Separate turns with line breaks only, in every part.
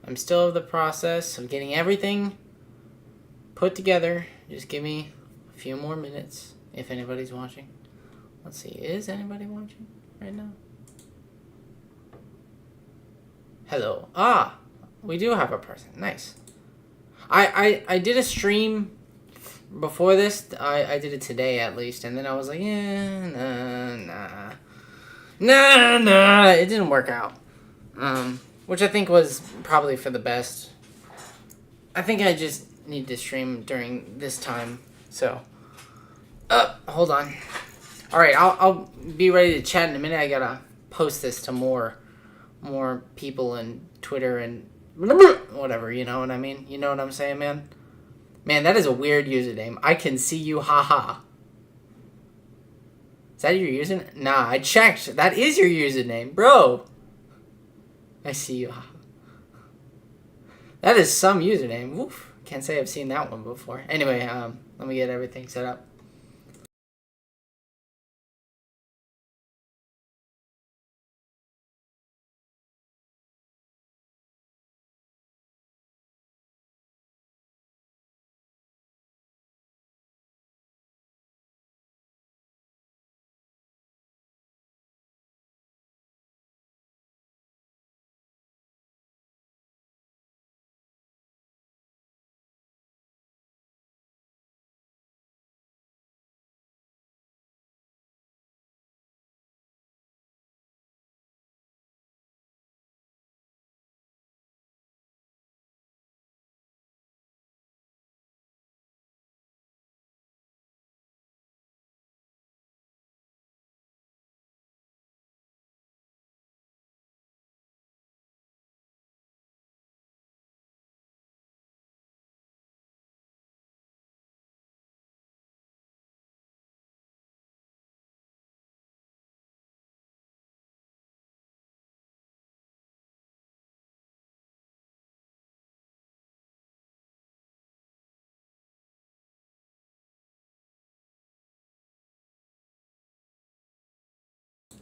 I'm still in the process of getting everything put together. Just give me a few more minutes if anybody's watching. Let's see, is anybody watching right now? Hello. Ah, we do have a person. Nice. I did a stream before this. I did it today at least, and then I was like, nah. It didn't work out. Which I think was probably for the best. I think I just need to stream during this time. So, hold on. All right, I'll be ready to chat in a minute. I gotta post this to more people and Twitter and whatever. You know what I mean? You know what I'm saying, man? Man, that is a weird username. I can see you, haha. Is that your username? Nah, I checked. That is your username, bro. I see you. That is some username. Woof. Can't say I've seen that one before. Anyway, let me get everything set up.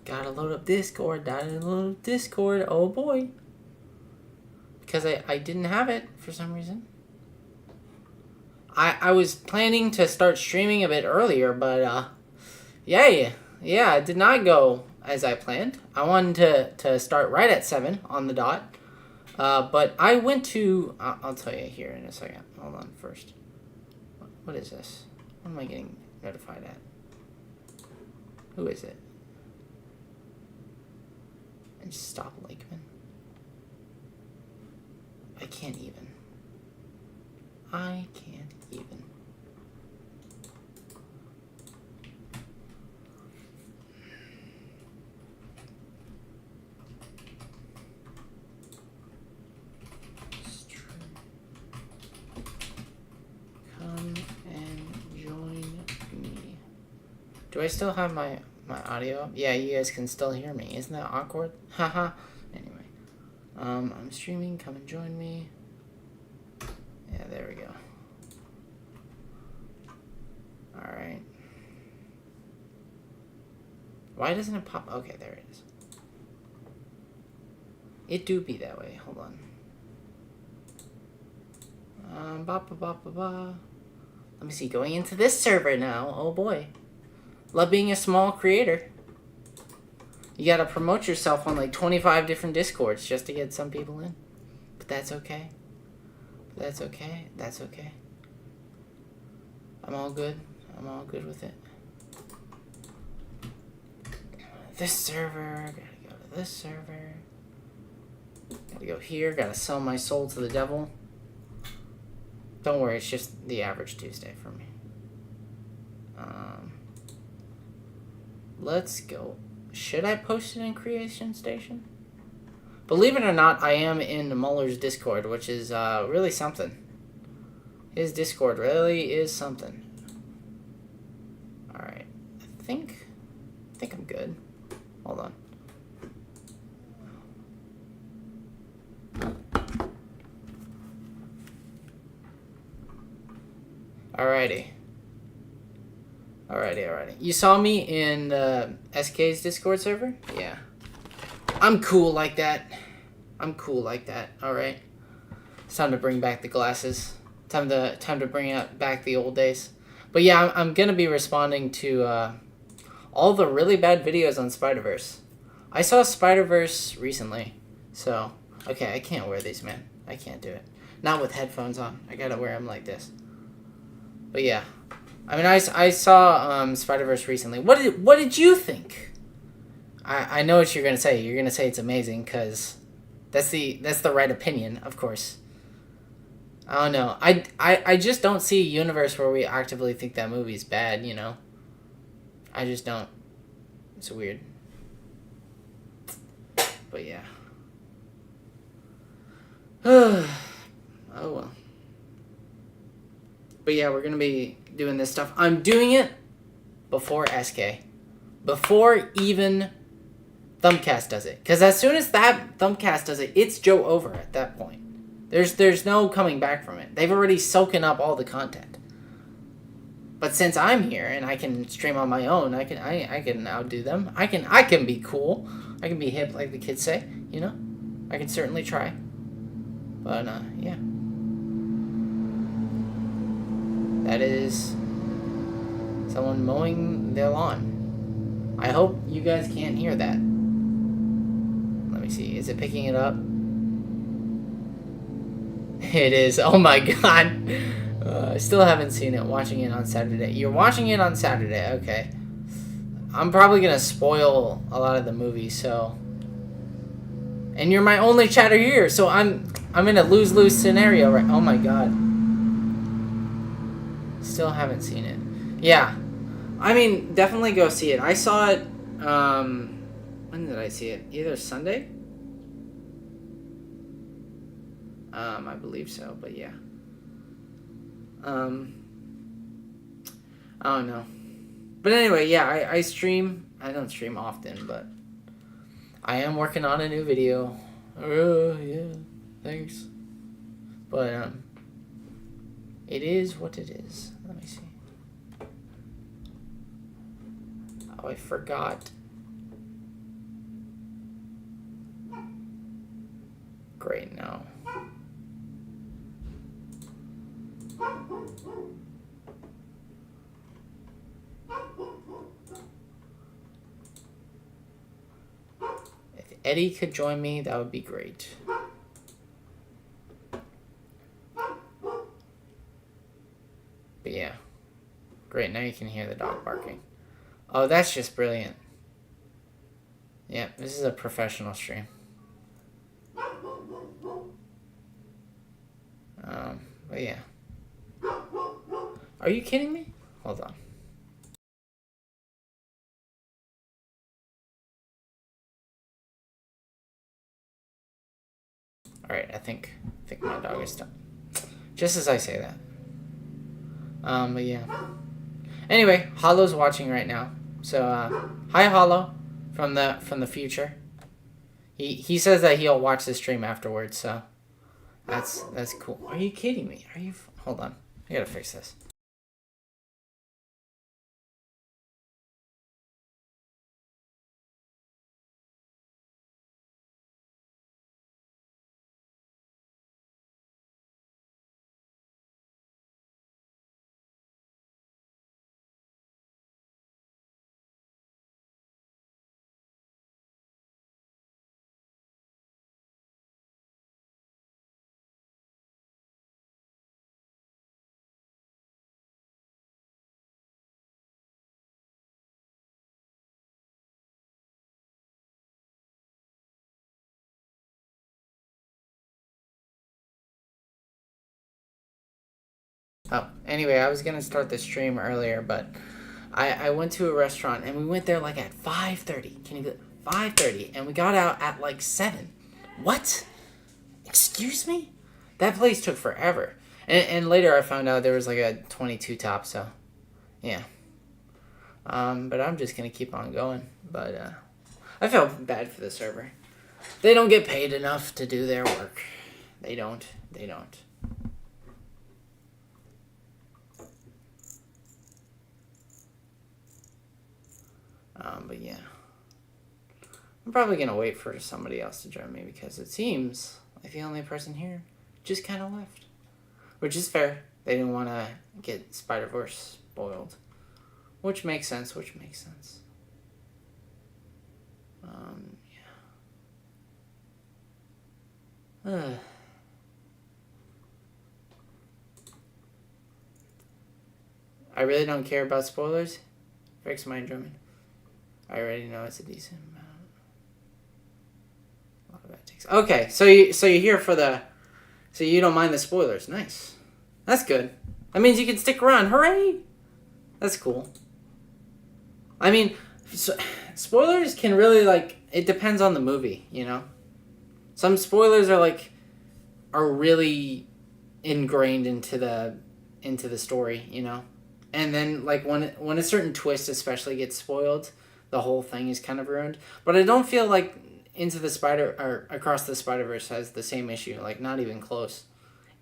Gotta load up Discord. Oh boy. Because I didn't have it for some reason. I was planning to start streaming a bit earlier, but yeah, it did not go as I planned. I wanted to start right at 7 on the dot. But I went to... I'll tell you here in a second. Hold on first. What is this? What am I getting notified at? Who is it? And stop Lakeman. I can't even. Come and join me. Do I still have my audio up? Yeah, you guys can still hear me. Isn't that awkward? Haha. Anyway. I'm streaming. Come and join me. Yeah, there we go. Alright. Why doesn't it pop? Okay, there it is. It do be that way. Hold on. Let me see. Going into this server now. Oh boy. Love being a small creator. You gotta promote yourself on like 25 different Discords just to get some people in. But that's okay. That's okay. That's okay. I'm all good. I'm all good with it. This server. Gotta go to this server. Gotta go here. Gotta sell my soul to the devil. Don't worry, it's just the average Tuesday for me. Let's go. Should I post it in Creation Station? Believe it or not, I am in Muller's Discord, which is really something. His Discord really is something. Alright. I think I'm good. Hold on. Alrighty. You saw me in SK's Discord server? Yeah. I'm cool like that. Alright. It's time to bring back the glasses. Time to bring back the old days. But yeah, I'm gonna be responding to all the really bad videos on Spider-Verse. I saw Spider-Verse recently, so okay, I can't wear these, man. I can't do it. Not with headphones on. I gotta wear them like this. But yeah, I mean, I saw Spider-Verse recently. What did you think? I know what you're gonna say. You're gonna say it's amazing because that's the right opinion, of course. I don't know. I just don't see a universe where we actively think that movie's bad, you know? I just don't. It's weird. But yeah. Oh well. But yeah, we're going to be doing this stuff. I'm doing it before SK. Before even Thumbcast does it. Because as soon as that Thumbcast does it, it's Joe over at that point. There's no coming back from it. They've already soaking up all the content. But since I'm here and I can stream on my own, I can outdo them. I can be cool. I can be hip, like the kids say. You know, I can certainly try. But yeah, that is someone mowing their lawn. I hope you guys can't hear that. Let me see. Is it picking it up? It is. Oh my god. I still haven't seen it. Watching it on Saturday. You're watching it on Saturday. Okay. I'm probably going to spoil a lot of the movie, so... And you're my only chatter here, so I'm in a lose-lose scenario right... Oh my god. Still haven't seen it. Yeah. I mean, definitely go see it. I saw it, when did I see it? Either Sunday? I believe so, but yeah. I don't know. But anyway, yeah, I stream. I don't stream often, but I am working on a new video. Oh, yeah. Thanks. But, it is what it is. Let me see. Oh, I forgot. Great, no. If Eddie could join me, that would be great. But yeah. Great, now you can hear the dog barking. Oh, that's just brilliant. Yeah, this is a professional stream. But yeah. Are you kidding me? Hold on. Alright, I think my dog is done. Just as I say that. But yeah. Anyway, Hollow's watching right now. So, hi Hollow from the future. He says that he'll watch the stream afterwards, so that's cool. Are you kidding me? Are you... Hold on. I gotta fix this. Oh, anyway, I was gonna start the stream earlier, but I went to a restaurant and we went there like at 5:30. Can you believe 5:30? And we got out at like 7. What? Excuse me? That place took forever. And later I found out there was like a 22 top, so yeah. But I'm just gonna keep on going. But I felt bad for the server. They don't get paid enough to do their work. They don't. But yeah. I'm probably going to wait for somebody else to join me because it seems like the only person here just kind of left. Which is fair. They didn't want to get Spider-Verse spoiled. Which makes sense, yeah. I really don't care about spoilers. Fix my enjoyment. I already know it's a decent amount. A lot of that takes. Okay, so you're here for the. So you don't mind the spoilers. Nice. That's good. That means you can stick around. Hooray! That's cool. I mean, spoilers can really, like, it depends on the movie, you know? Some spoilers are really ingrained into the story, you know? And then, like, when a certain twist especially gets spoiled, the whole thing is kind of ruined. But I don't feel like Across the Spider-Verse has the same issue. Like, not even close.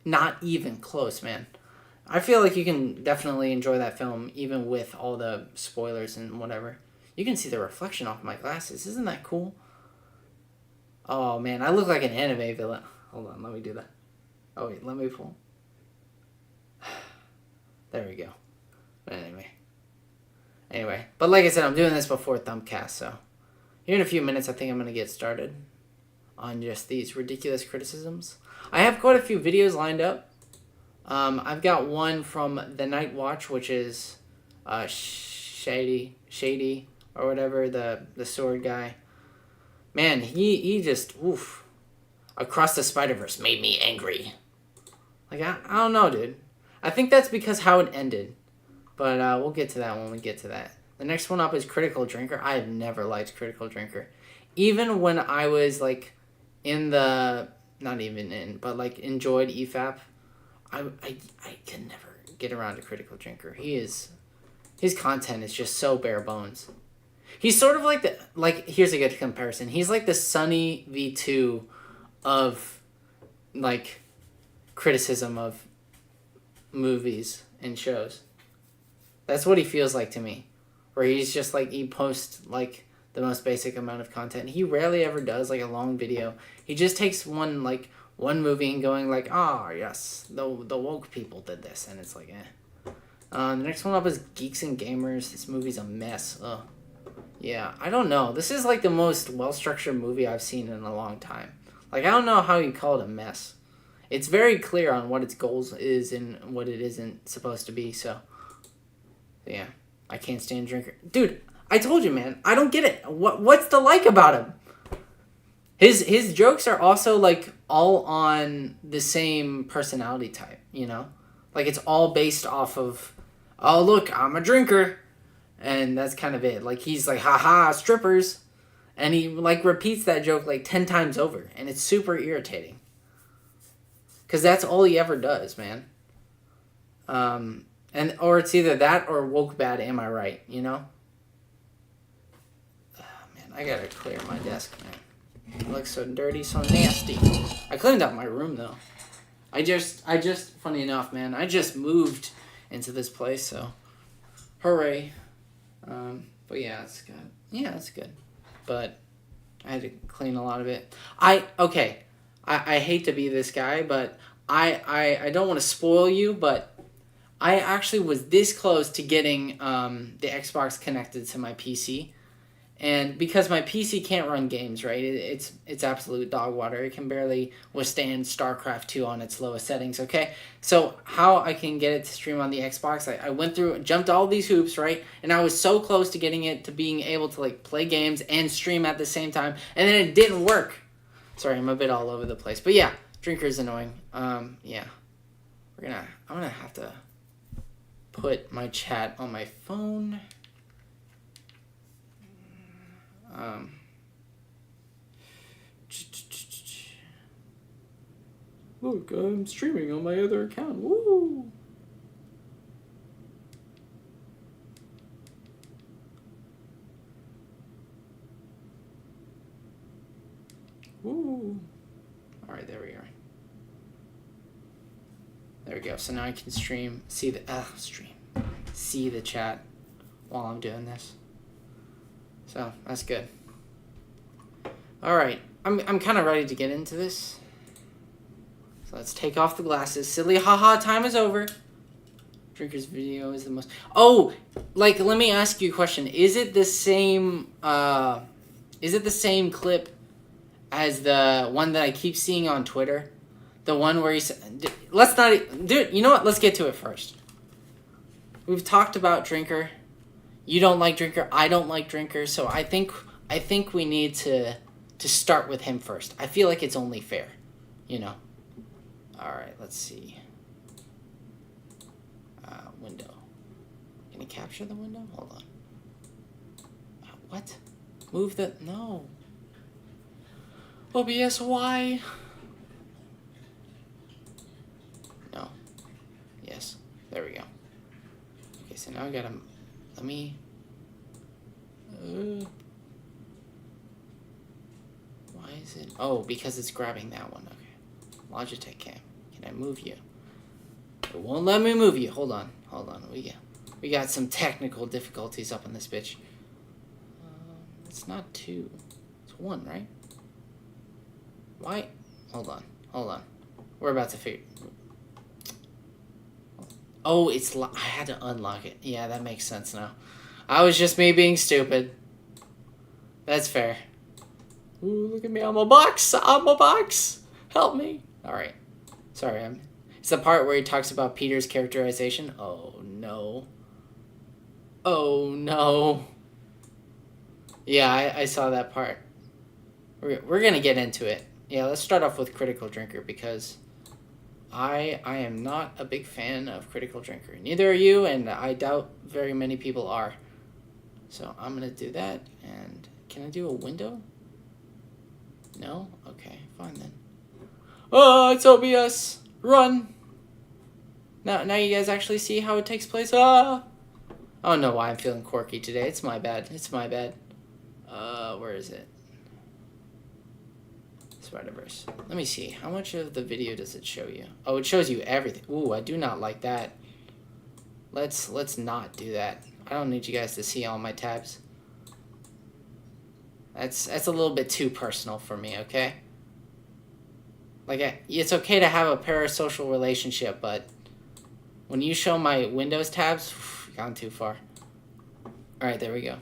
Not even close, man. I feel like you can definitely enjoy that film even with all the spoilers and whatever. You can see the reflection off my glasses. Isn't that cool? Oh, man. I look like an anime villain. Hold on. Let me do that. Oh, wait. Let me pull. There we go. But anyway. But like I said, I'm doing this before Thumbcast, so here in a few minutes, I think I'm going to get started on just these ridiculous criticisms. I have quite a few videos lined up. I've got one from The Night Watch, which is Shady, or whatever, the sword guy. Man, he just, oof. Across the Spider-Verse made me angry. Like, I don't know, dude. I think that's because how it ended. But we'll get to that when we get to that. The next one up is Critical Drinker. I have never liked Critical Drinker. Even when I was, like, in the... Not even in, but, like, enjoyed EFAP, I could never get around to Critical Drinker. His content is just so bare bones. He's sort of like here's a good comparison. He's like the Sunny V2 of, like, criticism of movies and shows. That's what he feels like to me. Where he's just, like, he posts, like, the most basic amount of content. He rarely ever does, like, a long video. He just takes one movie and going, like, yes, the woke people did this. And it's like, eh. The next one up is Geeks and Gamers. This movie's a mess. Ugh. Yeah, I don't know. This is, like, the most well-structured movie I've seen in a long time. Like, I don't know how you call it a mess. It's very clear on what its goals is and what it isn't supposed to be, so... Yeah. I can't stand Drinker. Dude, I told you, man. I don't get it. What's to like about him? His jokes are also, like, all on the same personality type, you know? Like, it's all based off of, oh, look, I'm a drinker. And that's kind of it. Like, he's like, haha, strippers. And he, like, repeats that joke, like, 10 times over. And it's super irritating. Because that's all he ever does, man. Or it's either that or woke bad, am I right, you know? Oh, man, I gotta clear my desk, man. It looks so dirty, so nasty. I cleaned up my room, though. I just, funny enough, man, I just moved into this place, so hooray. But yeah, it's good. Yeah, it's good. But I had to clean a lot of it. I hate to be this guy, but I don't want to spoil you, but I actually was this close to getting the Xbox connected to my PC. And because my PC can't run games, right? It's absolute dog water. It can barely withstand StarCraft 2 on its lowest settings, okay? So how I can get it to stream on the Xbox, I went through, jumped all these hoops, right? And I was so close to getting it to being able to, like, play games and stream at the same time. And then it didn't work. Sorry, I'm a bit all over the place. But yeah, Drinker's annoying. Yeah. I'm gonna have to put my chat on my phone. Look, I'm streaming on my other account. Woo! Woo! Alright, there we are. There we go. So now I can see the chat while I'm doing this. So, that's good. Alright, I'm kind of ready to get into this. So let's take off the glasses. Silly haha time is over. Drinker's video is the most... Oh! Like, let me ask you a question. Is it the same clip as the one that I keep seeing on Twitter? The one where he's... Let's not... Dude, you know what? Let's get to it first. We've talked about Drinker. You don't like Drinker. I don't like Drinker. So I think we need to start with him first. I feel like it's only fair. You know? Alright, let's see. Window. Can you capture the window? Hold on. What? Move the... No. OBS, why? No. Yes. There we go. Okay, so now I gotta... Let me... Why is it... Oh, because it's grabbing that one. Okay. Logitech cam. Can I move you? It won't let me move you. Hold on. Hold on. We got some technical difficulties up in this bitch. It's not 2. It's 1, right? Why? Hold on. Hold on. We're about to figure... Oh, it's... I had to unlock it. Yeah, that makes sense now. I was just me being stupid. That's fair. Ooh, look at me. I'm a box. I'm a box. Help me. Alright. Sorry, It's the part where he talks about Peter's characterization. Oh, no. Oh, no. Yeah, I saw that part. We're gonna get into it. Yeah, let's start off with Critical Drinker, because I am not a big fan of Critical Drinker. Neither are you, and I doubt very many people are. So I'm gonna do that, and can I do a window? No? Okay, fine then. Oh, it's OBS! Run! Now you guys actually see how it takes place. Ah! I don't know why I'm feeling quirky today. It's my bad. It's my bad. Where is it? Spider-Verse. Let me see. How much of the video does it show you? Oh, it shows you everything. Ooh, I do not like that. Let's not do that. I don't need you guys to see all my tabs. That's a little bit too personal for me, okay? Like, it's okay to have a parasocial relationship, but when you show my Windows tabs, gone too far. Alright, there we go.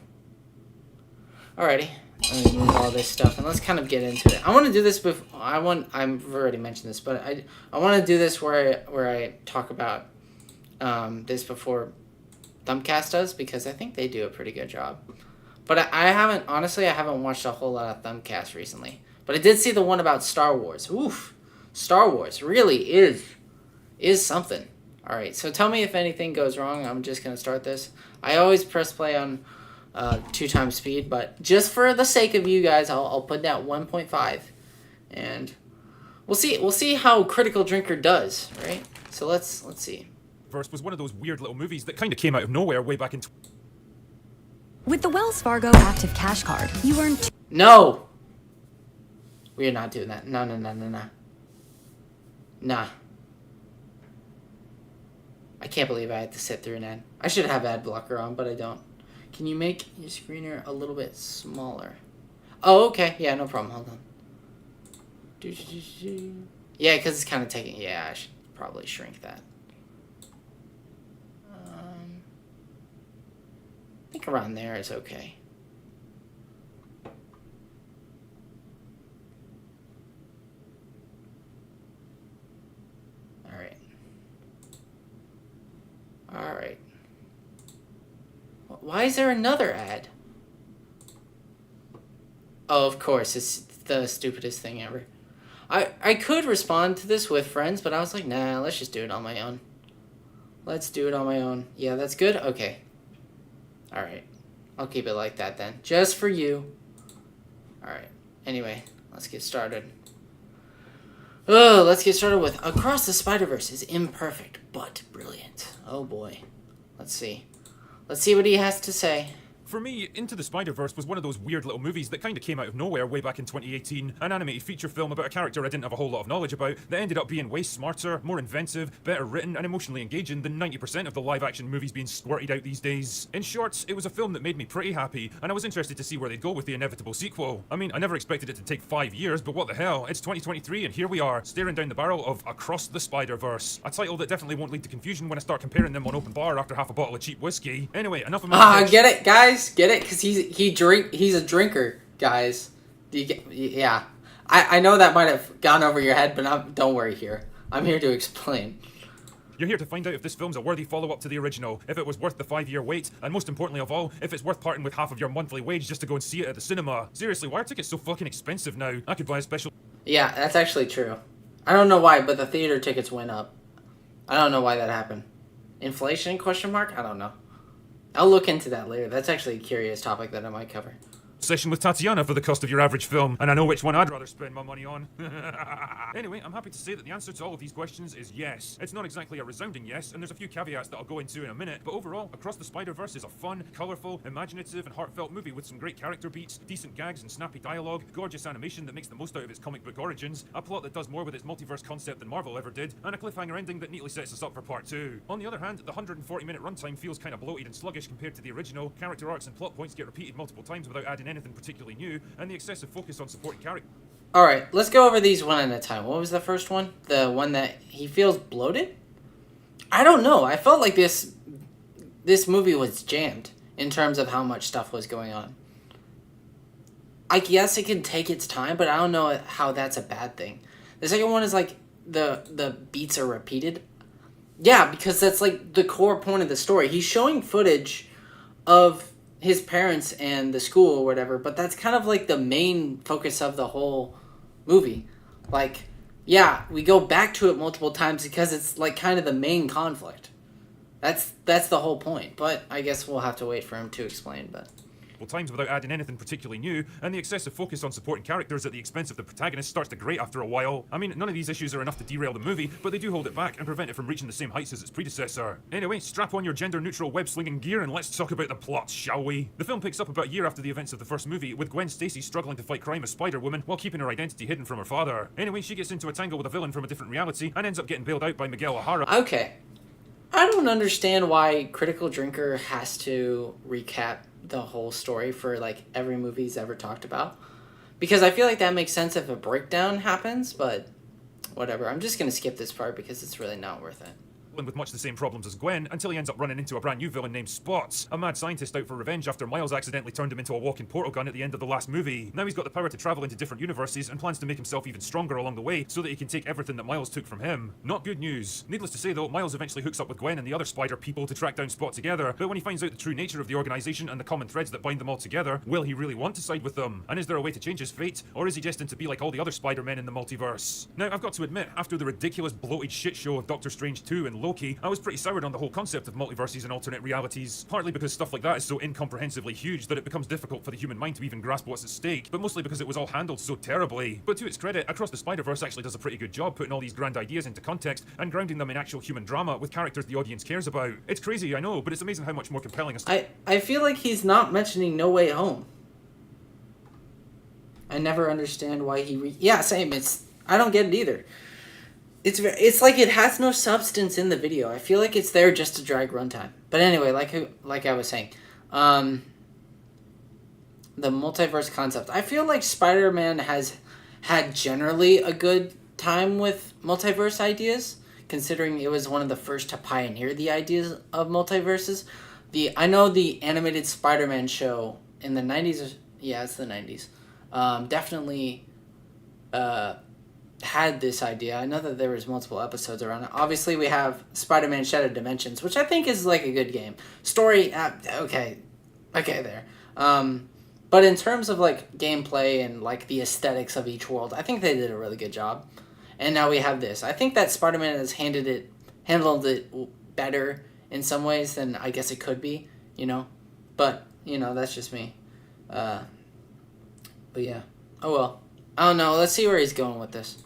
Alrighty. Let me move all this stuff, and let's kind of get into it. I want to do this before... I've already mentioned this, but I want to do this where I talk about this before Thumbcast does, because I think they do a pretty good job. But I haven't watched a whole lot of Thumbcast recently. But I did see the one about Star Wars. Oof. Star Wars really is something. Alright, so tell me if anything goes wrong. I'm just going to start this. I always press play on 2x speed, but just for the sake of you guys, I'll put that 1.5. And we'll see how Critical Drinker does, right? So let's see.
First was one of those weird little movies that kind of came out of nowhere way back in...
With the Wells Fargo Active Cash Card, you earn...
No! We are not doing that. No. Nah. I can't believe I had to sit through an ad. I should have ad blocker on, but I don't. Can you make your screener a little bit smaller? Oh, okay. Yeah, no problem. Hold on. Yeah, because it's kind of taking... Yeah, I should probably shrink that. I think around there is okay. Alright. Why is there another ad? Oh, of course. It's the stupidest thing ever. I could respond to this with friends, but I was like, nah, let's just do it on my own. Let's do it on my own. Yeah, that's good? Okay. Alright. I'll keep it like that then. Just for you. Alright. Anyway, let's get started. Oh, let's get started with Across the Spider-Verse is imperfect, but brilliant. Oh boy. Let's see. Let's see what he has to say.
For me, Into the Spider-Verse was one of those weird little movies that kind of came out of nowhere way back in 2018. An animated feature film about a character I didn't have a whole lot of knowledge about that ended up being way smarter, more inventive, better written, and emotionally engaging than 90% of the live-action movies being squirted out these days. In short, it was a film that made me pretty happy, and I was interested to see where they'd go with the inevitable sequel. I mean, I never expected it to take 5 years, but what the hell, it's 2023 and here we are, staring down the barrel of Across the Spider-Verse. A title that definitely won't lead to confusion when I start comparing them on open bar after half a bottle of cheap whiskey. Anyway, enough of my pitch.
Get it, guys? Get it? Because he's a drinker, guys. Do you get? Yeah. I know that might have gone over your head, but don't worry here. I'm here to explain.
You're here to find out if this film's a worthy follow-up to the original, if it was worth the 5-year wait, and most importantly of all, if it's worth parting with half of your monthly wage just to go and see it at the cinema. Seriously, why are tickets so fucking expensive now? I could buy a special...
Yeah, that's actually true. I don't know why, but the theater tickets went up. I don't know why that happened. Inflation, question mark? I don't know. I'll look into that later. That's actually a curious topic that I might cover.
Session with Tatiana for the cost of your average film, and I know which one I'd rather spend my money on. Anyway, I'm happy to say that the answer to all of these questions is yes. It's not exactly a resounding yes, and there's a few caveats that I'll go into in a minute, but overall, Across the Spider-Verse is a fun, colourful, imaginative, and heartfelt movie with some great character beats, decent gags and snappy dialogue, gorgeous animation that makes the most out of its comic book origins, a plot that does more with its multiverse concept than Marvel ever did, and a cliffhanger ending that neatly sets us up for part 2. On the other hand, the 140-minute runtime feels kind of bloated and sluggish compared to the original, character arcs and plot points get repeated multiple times without adding anything particularly new, and the excessive focus on supporting characters.
Alright, let's go over these one at a time. What was the first one? The one that he feels bloated? I don't know. I felt like this movie was jammed in terms of how much stuff was going on. I guess it can take its time, but I don't know how that's a bad thing. The second one is like the beats are repeated. Yeah, because that's like the core point of the story. He's showing footage of his parents and the school or whatever, but that's kind of like the main focus of the whole movie. Like, yeah, we go back to it multiple times because it's like kind of the main conflict. That's the whole point, but I guess we'll have to wait for him to explain, but...
times without adding anything particularly new, and the excessive focus on supporting characters at the expense of the protagonist starts to grate after a while. I mean, none of these issues are enough to derail the movie, but they do hold it back and prevent it from reaching the same heights as its predecessor. Anyway, strap on your gender-neutral web-slinging gear and let's talk about the plot, shall we? The film picks up about a year after the events of the first movie, with Gwen Stacy struggling to fight crime as Spider-Woman while keeping her identity hidden from her father. Anyway, she gets into a tangle with a villain from a different reality and ends up getting bailed out by Miguel O'Hara.
Okay. I don't understand why Critical Drinker has to recap the whole story for like every movie he's ever talked about, because I feel like that makes sense if a breakdown happens, but whatever. I'm just gonna skip this part because it's really not worth it.
With much the same problems as Gwen, until he ends up running into a brand new villain named Spots, a mad scientist out for revenge after Miles accidentally turned him into a walking portal gun at the end of the last movie. Now he's got the power to travel into different universes and plans to make himself even stronger along the way so that he can take everything that Miles took from him. Not good news. Needless to say though, Miles eventually hooks up with Gwen and the other spider people to track down Spot together, but when he finds out the true nature of the organization and the common threads that bind them all together, will he really want to side with them? And is there a way to change his fate, or is he destined to be like all the other Spider-Men in the multiverse? Now, I've got to admit, after the ridiculous bloated shit show of Doctor Strange 2 and Loki, I was pretty soured on the whole concept of multiverses and alternate realities, partly because stuff like that is so incomprehensibly huge that it becomes difficult for the human mind to even grasp what's at stake, but mostly because it was all handled so terribly. But to its credit, Across the Spider-Verse actually does a pretty good job putting all these grand ideas into context and grounding them in actual human drama with characters the audience cares about. It's crazy, I know, but it's amazing how much more compelling
I feel like he's not mentioning No Way Home. I never understand why he yeah, same. I don't get it either. It's like it has no substance in the video. I feel like it's there just to drag runtime. But anyway, like I was saying, the multiverse concept. I feel like Spider-Man has had generally a good time with multiverse ideas, considering it was one of the first to pioneer the ideas of multiverses. I know the animated Spider-Man show in the 90s, yeah, it's the 90s, definitely had this idea. I know that there was multiple episodes around it. Obviously, we have Spider-Man Shattered Dimensions, which I think is like a good game. Story, okay there. But in terms of like gameplay and like the aesthetics of each world, I think they did a really good job. And now we have this. I think that Spider-Man has handled it better in some ways than I guess it could be, you know. But, you know, that's just me. But yeah. Oh well. I don't know. Let's see where he's going with this.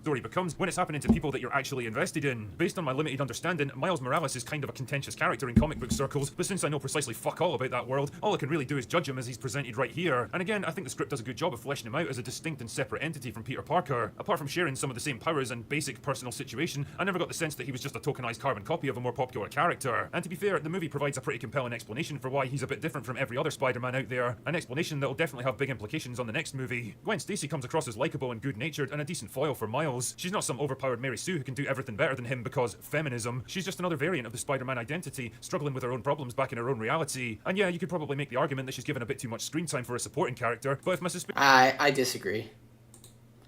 story becomes when it's happening to people that you're actually invested in. Based on my limited understanding, Miles Morales is kind of a contentious character in comic book circles, but since I know precisely fuck all about that world, all I can really do is judge him as he's presented right here. And again, I think the script does a good job of fleshing him out as a distinct and separate entity from Peter Parker. Apart from sharing some of the same powers and basic personal situation, I never got the sense that he was just a tokenized carbon copy of a more popular character. And to be fair, the movie provides a pretty compelling explanation for why he's a bit different from every other Spider-Man out there, an explanation that'll definitely have big implications on the next movie. Gwen Stacy comes across as likable and good-natured and a decent foil for Miles. She's not some overpowered Mary Sue who can do everything better than him because feminism. She's just another variant of the Spider-Man identity, struggling with her own problems back in her own reality. And yeah, you could probably make the argument that she's given a bit too much screen time for a supporting character, but if my suspicion...
I disagree.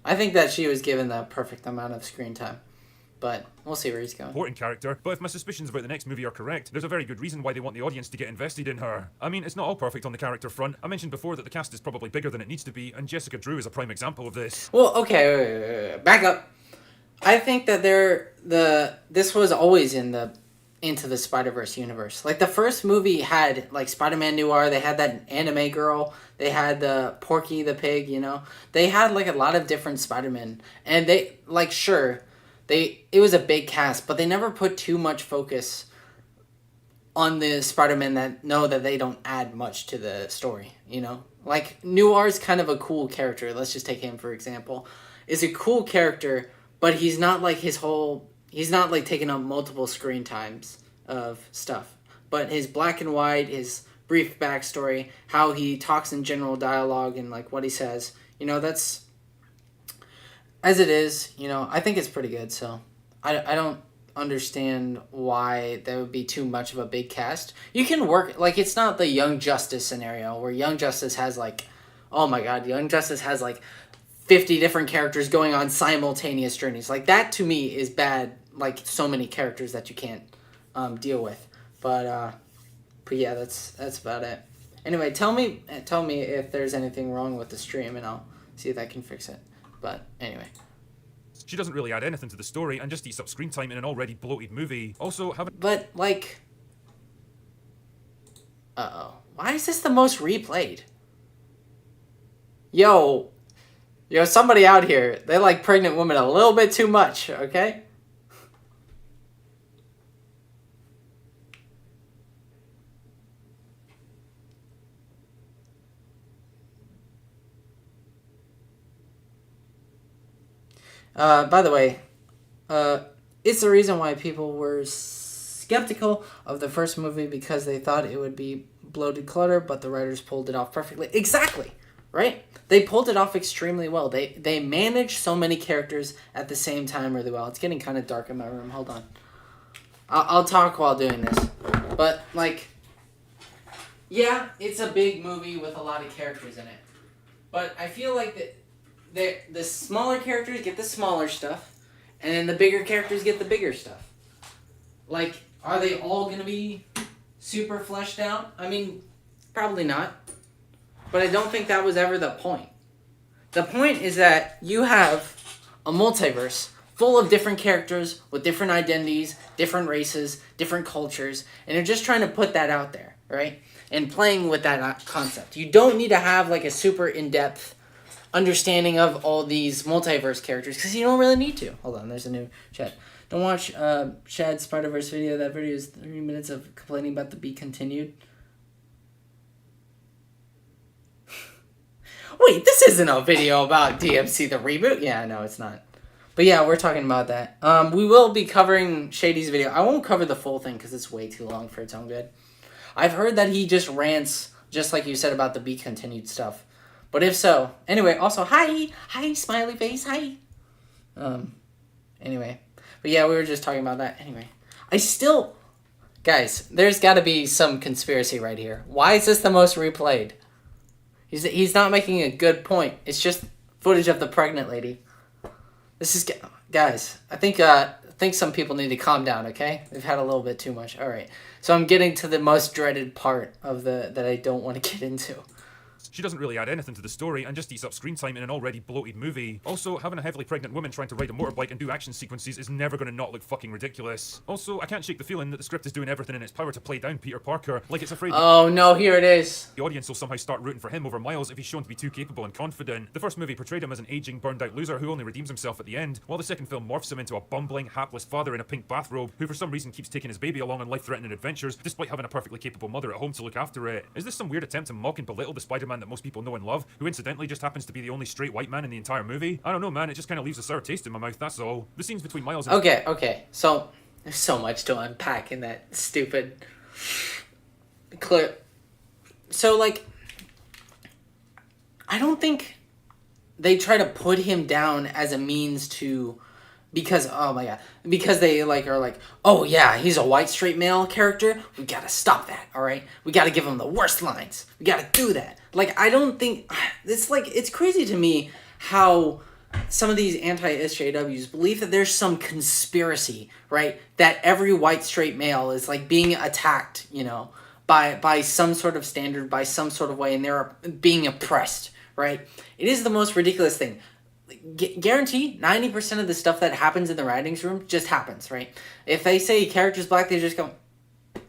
I think that she was given the perfect amount of screen time. But we'll see where he's going.
Important character, but if my suspicions about the next movie are correct, there's a very good reason why they want the audience to get invested in her. I mean, it's not all perfect on the character front. I mentioned before that the cast is probably bigger than it needs to be, and Jessica Drew is a prime example of this.
Well, okay, wait. Back up. I think that this was always into the Spider-Verse universe. Like, the first movie had, like, Spider-Man Noir, they had that anime girl, they had the Porky the Pig, you know? They had, like, a lot of different Spider-Men. And they, like, sure... It was a big cast, but they never put too much focus on the Spider-Man that they don't add much to the story, you know? Like, Noir's kind of a cool character. Let's just take him, for example. Is a cool character, but he's not like he's not like taking up multiple screen times of stuff. But his black and white, his brief backstory, how he talks in general dialogue and like what he says, you know, that's... As it is, you know, I think it's pretty good, so I don't understand why there would be too much of a big cast. You can work, like, it's not the Young Justice scenario where Young Justice has, like, oh my god, Young Justice has, like, 50 different characters going on simultaneous journeys. Like, that to me is bad, like, so many characters that you can't deal with. But yeah, that's about it. Anyway, tell me if there's anything wrong with the stream, and I'll see if I can fix it. But anyway.
She doesn't really add anything to the story and just eats up screen time in an already bloated movie. Also, haven't...
But, like... Uh-oh. Why is this the most replayed? Yo, somebody out here, they like pregnant women a little bit too much, okay? By the way, it's the reason why people were skeptical of the first movie because they thought it would be bloated clutter, but the writers pulled it off perfectly. Exactly, right? They pulled it off extremely well. They managed so many characters at the same time really well. It's getting kind of dark in my room. Hold on. I'll talk while doing this. But, like, yeah, it's a big movie with a lot of characters in it. But I feel like the smaller characters get the smaller stuff, and then the bigger characters get the bigger stuff. Like, are they all going to be super fleshed out? I mean, probably not. But I don't think that was ever the point. The point is that you have a multiverse full of different characters with different identities, different races, different cultures, and you're just trying to put that out there, right? And playing with that concept. You don't need to have, like, a super in-depth understanding of all these multiverse characters, because you don't really need to. Hold on, there's a new chat. Don't watch Shad's Spider-Verse video. That video is 30 minutes of complaining about the Be Continued. Wait, this isn't a video about DMC the reboot? Yeah, no, it's not. But yeah, we're talking about that. We will be covering Shady's video. I won't cover the full thing because it's way too long for its own good. I've heard that he just rants, just like you said about the Be Continued stuff. But if so, anyway, also, hi, smiley face, hi. Anyway, but yeah, we were just talking about that. Anyway, guys, there's got to be some conspiracy right here. Why is this the most replayed? He's not making a good point. It's just footage of the pregnant lady. This is, guys, I think some people need to calm down, okay? They've had a little bit too much. All right. So I'm getting to the most dreaded part of that I don't want to get into.
She doesn't really add anything to the story and just eats up screen time in an already bloated movie. Also, having a heavily pregnant woman trying to ride a motorbike and do action sequences is never going to not look fucking ridiculous. Also, I can't shake the feeling that the script is doing everything in its power to play down Peter Parker, like it's afraid
Oh no, here it is.
the audience will somehow start rooting for him over Miles if he's shown to be too capable and confident. The first movie portrayed him as an aging, burned-out loser who only redeems himself at the end, while the second film morphs him into a bumbling, hapless father in a pink bathrobe who for some reason keeps taking his baby along on life-threatening adventures despite having a perfectly capable mother at home to look after it. Is this some weird attempt to mock and belittle the Spider-Man that most people know and love, who incidentally just happens to be the only straight white man in the entire movie? I don't know, man, it just kind of leaves a sour taste in my mouth, that's all. The scenes between Miles and...
Okay. So, there's so much to unpack in that stupid clip. So, like, I don't think they try to put him down as a means to... Because, oh my god, because they, like, are like, oh yeah, he's a white straight male character, we gotta stop that, alright? We gotta give him the worst lines. We gotta do that. Like, I don't think, it's like, it's crazy to me how some of these anti-SJWs believe that there's some conspiracy, right? That every white straight male is, like, being attacked, you know, by some sort of standard, by some sort of way, and they're being oppressed, right? It is the most ridiculous thing. Guarantee 90% of the stuff that happens in the writings room just happens, right? If they say character's black, they just go,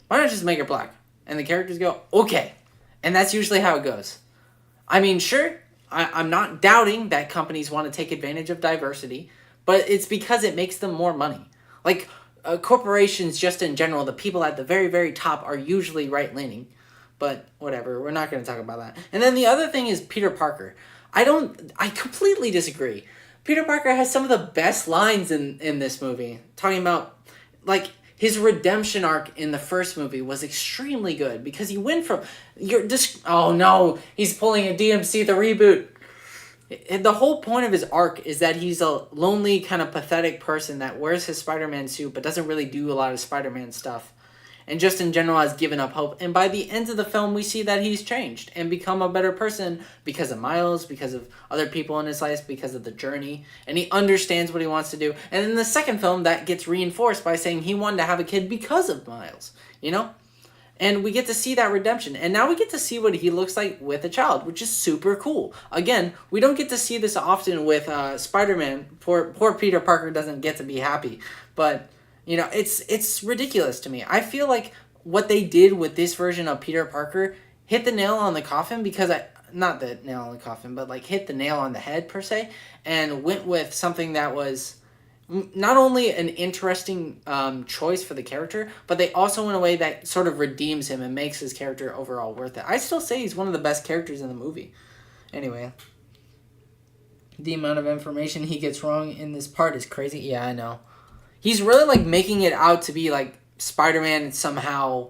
why not just make her black? And the characters go, okay. And that's usually how it goes. I mean, sure, I'm not doubting that companies want to take advantage of diversity, but it's because it makes them more money. Like, corporations just in general, the people at the very, very top are usually right-leaning. But whatever, we're not going to talk about that. And then the other thing is Peter Parker. I completely disagree. Peter Parker has some of the best lines in this movie. Talking about, like, his redemption arc in the first movie was extremely good. Because he went from, oh no, he's pulling a DMC the reboot. The whole point of his arc is that he's a lonely, kind of pathetic person that wears his Spider-Man suit but doesn't really do a lot of Spider-Man stuff. And just in general has given up hope. And by the end of the film, we see that he's changed and become a better person because of Miles, because of other people in his life, because of the journey. And he understands what he wants to do. And in the second film, that gets reinforced by saying he wanted to have a kid because of Miles, you know? And we get to see that redemption. And now we get to see what he looks like with a child, which is super cool. Again, we don't get to see this often with Spider-Man. Poor Peter Parker doesn't get to be happy. But... you know, it's ridiculous to me. I feel like what they did with this version of Peter Parker hit the nail on the coffin because not the nail on the coffin, but like hit the nail on the head per se, and went with something that was not only an interesting choice for the character, but they also in a way that sort of redeems him and makes his character overall worth it. I still say he's one of the best characters in the movie. Anyway, the amount of information he gets wrong in this part is crazy. Yeah, I know. He's really, like, making it out to be, like, Spider-Man somehow,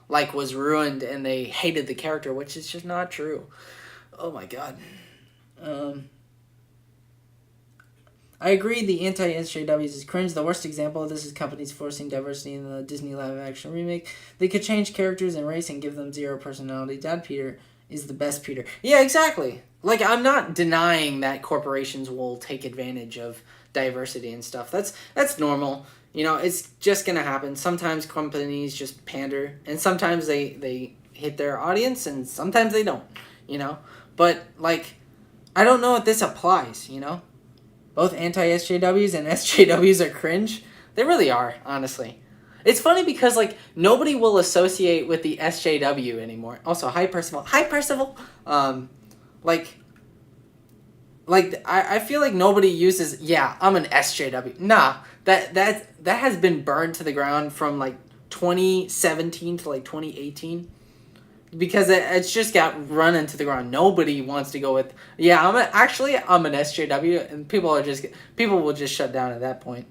like, was ruined and they hated the character, which is just not true. Oh, my God. I agree the anti-SJWs is cringe. The worst example of this is companies forcing diversity in the Disney live-action remake. They could change characters and race and give them zero personality. Dad Peter is the best Peter. Yeah, exactly. Like, I'm not denying that corporations will take advantage of diversity and stuff. That's normal. You know, it's just gonna happen. Sometimes companies just pander, and sometimes they hit their audience, and sometimes they don't, you know? But, like, I don't know if this applies, you know? Both anti-SJWs and SJWs are cringe. They really are, honestly. It's funny because, like, nobody will associate with the SJW anymore. Also, hi, Percival. Hi, Percival! I feel like nobody uses, yeah, I'm an SJW. Nah, that has been burned to the ground from, like, 2017 to, like, 2018. Because it's just got run into the ground. Nobody wants to go with, yeah, I'm an SJW, and people will just shut down at that point.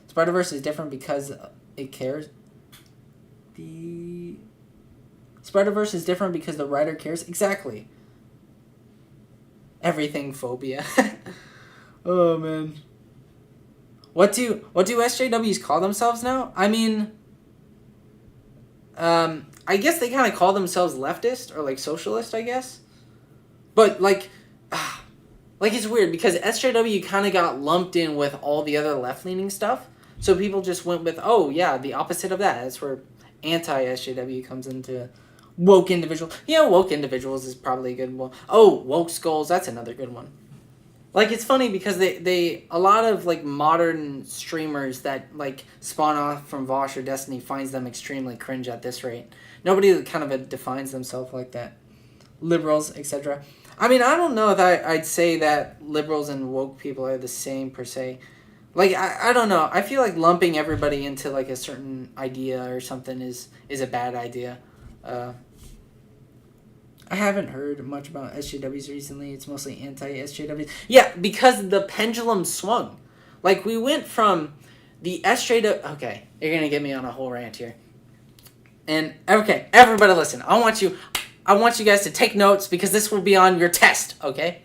Spider-Verse is different because it cares. Spider-Verse is different because the writer cares. Exactly. Everything phobia. Oh, man. What do SJWs call themselves now? I mean, I guess they kind of call themselves leftist or, like, socialist, I guess. But, like it's weird because SJW kind of got lumped in with all the other left-leaning stuff. So people just went with, oh, yeah, the opposite of that. That's where anti-SJW comes into Woke individual. Yeah, woke individuals is probably a good one. Oh, woke skulls. That's another good one. Like, it's funny because they a lot of like modern streamers that like spawn off from Vosh or Destiny finds them extremely cringe at this rate. Nobody kind of defines themselves like that. Liberals, etc. I mean, I don't know if I'd say that liberals and woke people are the same per se. Like, I don't know. I feel like lumping everybody into like a certain idea or something is a bad idea. I haven't heard much about SJWs recently. It's mostly anti-SJWs. Yeah, because the pendulum swung. Like, we went from the SJW... Okay, you're going to get me on a whole rant here. And, okay, everybody listen. I want you guys to take notes because this will be on your test, okay?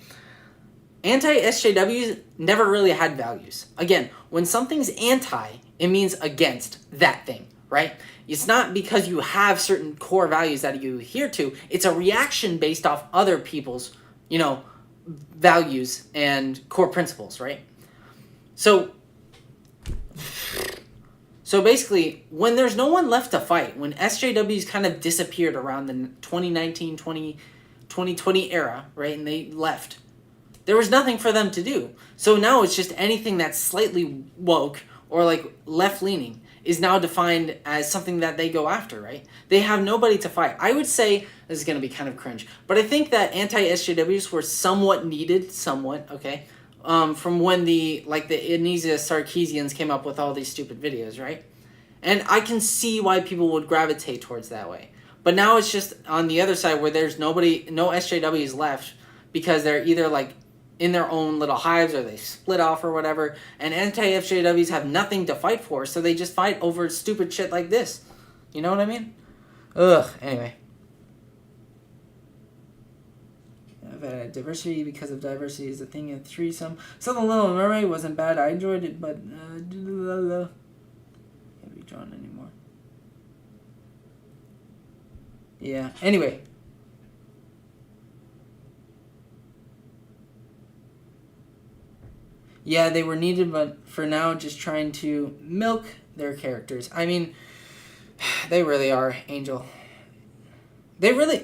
Anti-SJWs never really had values. Again, when something's anti, it means against that thing, right? It's not because you have certain core values that you adhere to. It's a reaction based off other people's, values and core principles, right? So basically, when there's no one left to fight, when SJWs kind of disappeared around the 2019, 2020 era, right, and they left, there was nothing for them to do. So now it's just anything that's slightly woke or like left-leaning is now defined as something that they go after, right? They have nobody to fight. I would say, this is going to be kind of cringe, but I think that anti-SJWs were somewhat needed, okay? From when the Amnesia Sarkeesians came up with all these stupid videos, right? And I can see why people would gravitate towards that way. But now it's just on the other side where there's no SJWs left because they're either like in their own little hives or they split off or whatever, and anti-SJWs have nothing to fight for, so they just fight over stupid shit like this. You know what I mean? Ugh, anyway. Diversity because of diversity is a thing in threesome. So the Little Mermaid wasn't bad. I enjoyed it, but can't be drawn anymore. Yeah. Anyway. Yeah, they were needed, but for now, just trying to milk their characters. I mean, they really are, Angel. They really,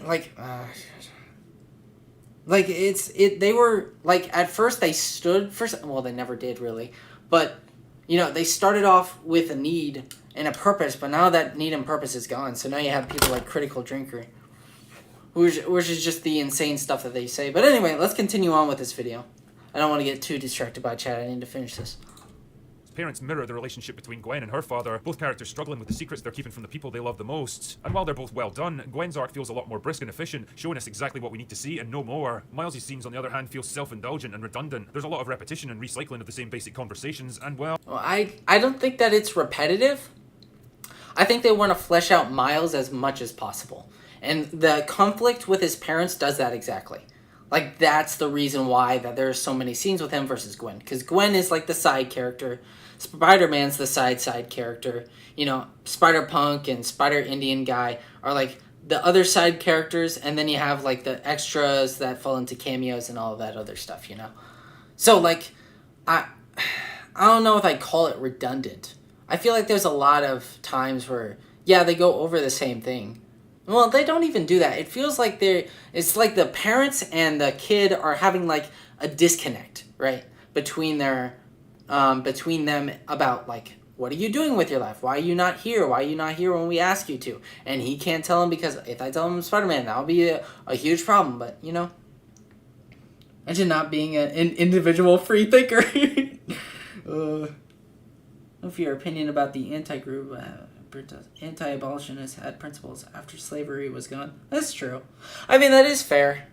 they were, at first they stood for, well, they never did, really. But, they started off with a need and a purpose, but now that need and purpose is gone. So now you have people like Critical Drinker, which is just the insane stuff that they say. But anyway, let's continue on with this video. I don't want to get too distracted by chat. I need to finish this.
His parents mirror the relationship between Gwen and her father, both characters struggling with the secrets they're keeping from the people they love the most. And while they're both well done, Gwen's arc feels a lot more brisk and efficient, showing us exactly what we need to see and no more. Miles' scenes, on the other hand, feel self-indulgent and redundant. There's a lot of repetition and recycling of the same basic conversations, and well,
I don't think that it's repetitive. I think they want to flesh out Miles as much as possible. And the conflict with his parents does that exactly. Like, that's the reason why that there's so many scenes with him versus Gwen. Because Gwen is, like, the side character. Spider-Man's the side character. Spider-Punk and Spider-Indian guy are, like, the other side characters. And then you have, like, the extras that fall into cameos and all of that other stuff, So, like, I don't know if I'd call it redundant. I feel like there's a lot of times where, yeah, they go over the same thing. Well, they don't even do that. It feels like it's like the parents and the kid are having like a disconnect, right? Between them about like, what are you doing with your life? Why are you not here? Why are you not here when we ask you to? And he can't tell him because if I tell him I'm Spider-Man, that'll be a huge problem. But, imagine not being an individual free thinker. If your opinion about the anti-group... anti-abolitionists had principles after slavery was gone. That's true. I mean, that is fair.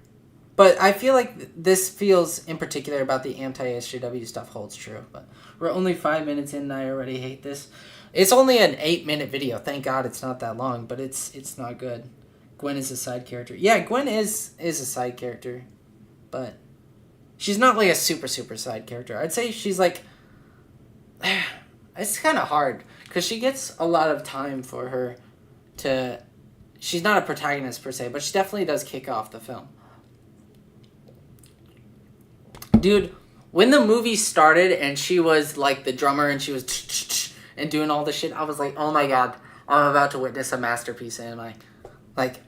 But I feel like this feels, in particular, about the anti-SJW stuff holds true. But we're only 5 minutes in and I already hate this. It's only an 8-minute video. Thank God it's not that long, but it's not good. Gwen is a side character. Yeah, Gwen is a side character. But she's not like a super side character. I'd say she's like... It's kind of hard. Because she gets a lot of time for her to... She's not a protagonist per se, but she definitely does kick off the film. Dude, when the movie started and she was like the drummer and she was and doing all this shit, I was like, oh my god, I'm about to witness a masterpiece, am I? Like,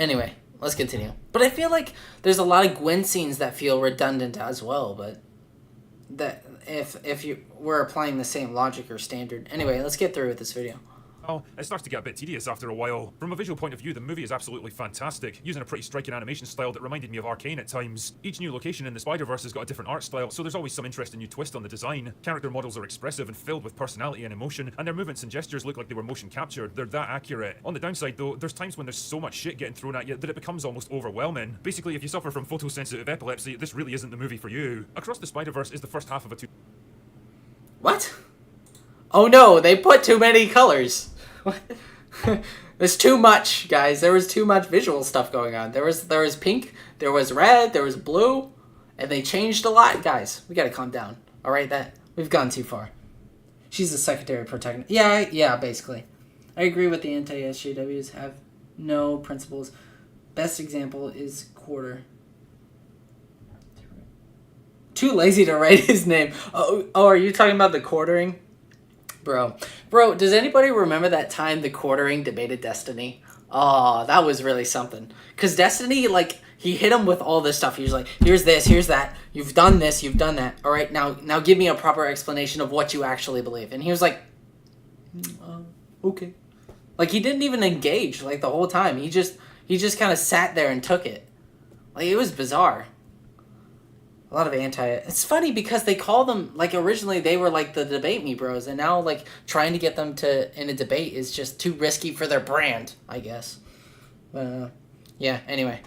Anyway, let's continue. But I feel like there's a lot of Gwen scenes that feel redundant as well, but that if you were applying the same logic or standard. Anyway, let's get through with this video.
Oh, it starts to get a bit tedious after a while. From a visual point of view, the movie is absolutely fantastic, using a pretty striking animation style that reminded me of Arcane at times. Each new location in the Spider-Verse has got a different art style, so there's always some interesting new twist on the design. Character models are expressive and filled with personality and emotion, and their movements and gestures look like they were motion captured. They're that accurate. On the downside though, there's times when there's so much shit getting thrown at you that it becomes almost overwhelming. Basically, if you suffer from photosensitive epilepsy, this really isn't the movie for you. Across the Spider-Verse is the first half of a
What? Oh no, they put too many colors. There's too much, guys. There was too much visual stuff going on. There was pink, there was red, there was blue, and they changed a lot, guys. We gotta calm down. All right, that we've gone too far. She's the secretary protecting. Yeah, basically. I agree with the anti-SJWs have no principles. Best example is Quarter. Too lazy to write his name. Oh, are you talking about the quartering? Bro, does anybody remember that time the quartering debated Destiny? Oh, that was really something. Because Destiny, like, he hit him with all this stuff. He was like, here's this, here's that. You've done this, you've done that. All right, now give me a proper explanation of what you actually believe. And he was like, okay. Like, he didn't even engage, like, the whole time. He just kind of sat there and took it. Like, it was bizarre. A lot of It's funny because they call them, like, originally they were like the Debate Me Bros, and now, like, trying to get them in a debate is just too risky for their brand, I guess. Yeah, anyway.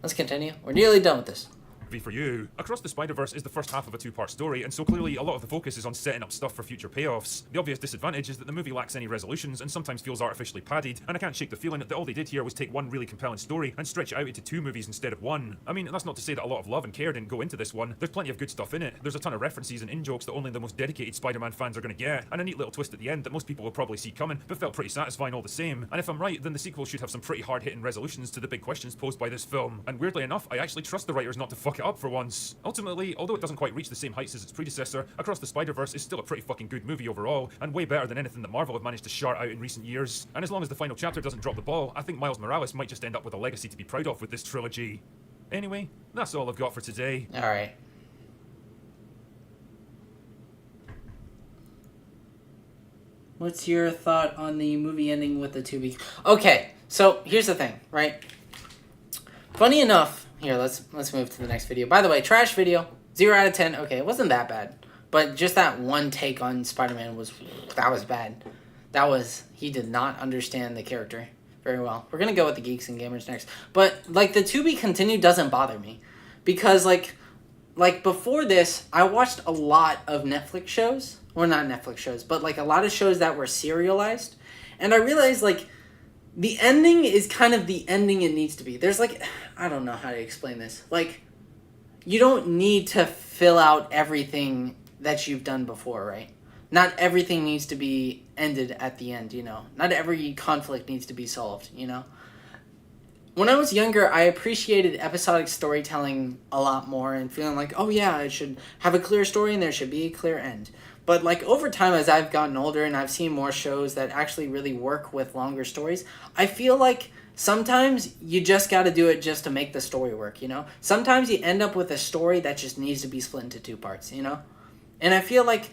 Let's continue. We're nearly done with this.
For you. Across the Spider-Verse is the first half of a two-part story, and so clearly a lot of the focus is on setting up stuff for future payoffs. The obvious disadvantage is that the movie lacks any resolutions and sometimes feels artificially padded, and I can't shake the feeling that all they did here was take one really compelling story and stretch it out into 2 movies instead of 1. I mean, that's not to say that a lot of love and care didn't go into this one. There's plenty of good stuff in it. There's a ton of references and in-jokes that only the most dedicated Spider-Man fans are going to get, and a neat little twist at the end that most people will probably see coming, but felt pretty satisfying all the same. And if I'm right, then the sequel should have some pretty hard-hitting resolutions to the big questions posed by this film. And weirdly enough, I actually trust the writers not to fuck it up for once. Ultimately, although it doesn't quite reach the same heights as its predecessor, Across the Spider-Verse is still a pretty fucking good movie overall, and way better than anything that Marvel have managed to shart out in recent years. And as long as the final chapter doesn't drop the ball, I think Miles Morales might just end up with a legacy to be proud of with this trilogy. Anyway, that's all I've got for today.
Alright. What's your thought on the movie ending with the 2 weeks? Okay, so here's the thing, right? Funny enough, here, let's move to the next video. By the way, trash video, 0 out of 10. Okay, it wasn't that bad. But just that one take on Spider-Man was bad. He did not understand the character very well. We're going to go with the Geeks and Gamers next. But, like, the to be continued doesn't bother me. Because, like before this, I watched a lot of Netflix shows. Well, not Netflix shows, but, like, a lot of shows that were serialized. And I realized, like, the ending is kind of the ending it needs to be. There's, like, I don't know how to explain this. Like, you don't need to fill out everything that you've done before, right? Not everything needs to be ended at the end, you know? Not every conflict needs to be solved, you know? When I was younger, I appreciated episodic storytelling a lot more and feeling like, oh yeah, it should have a clear story and there should be a clear end. But, like, over time, as I've gotten older and I've seen more shows that actually really work with longer stories, I feel like sometimes you just got to do it just to make the story work, you know? Sometimes you end up with a story that just needs to be split into 2 parts, you know? And I feel like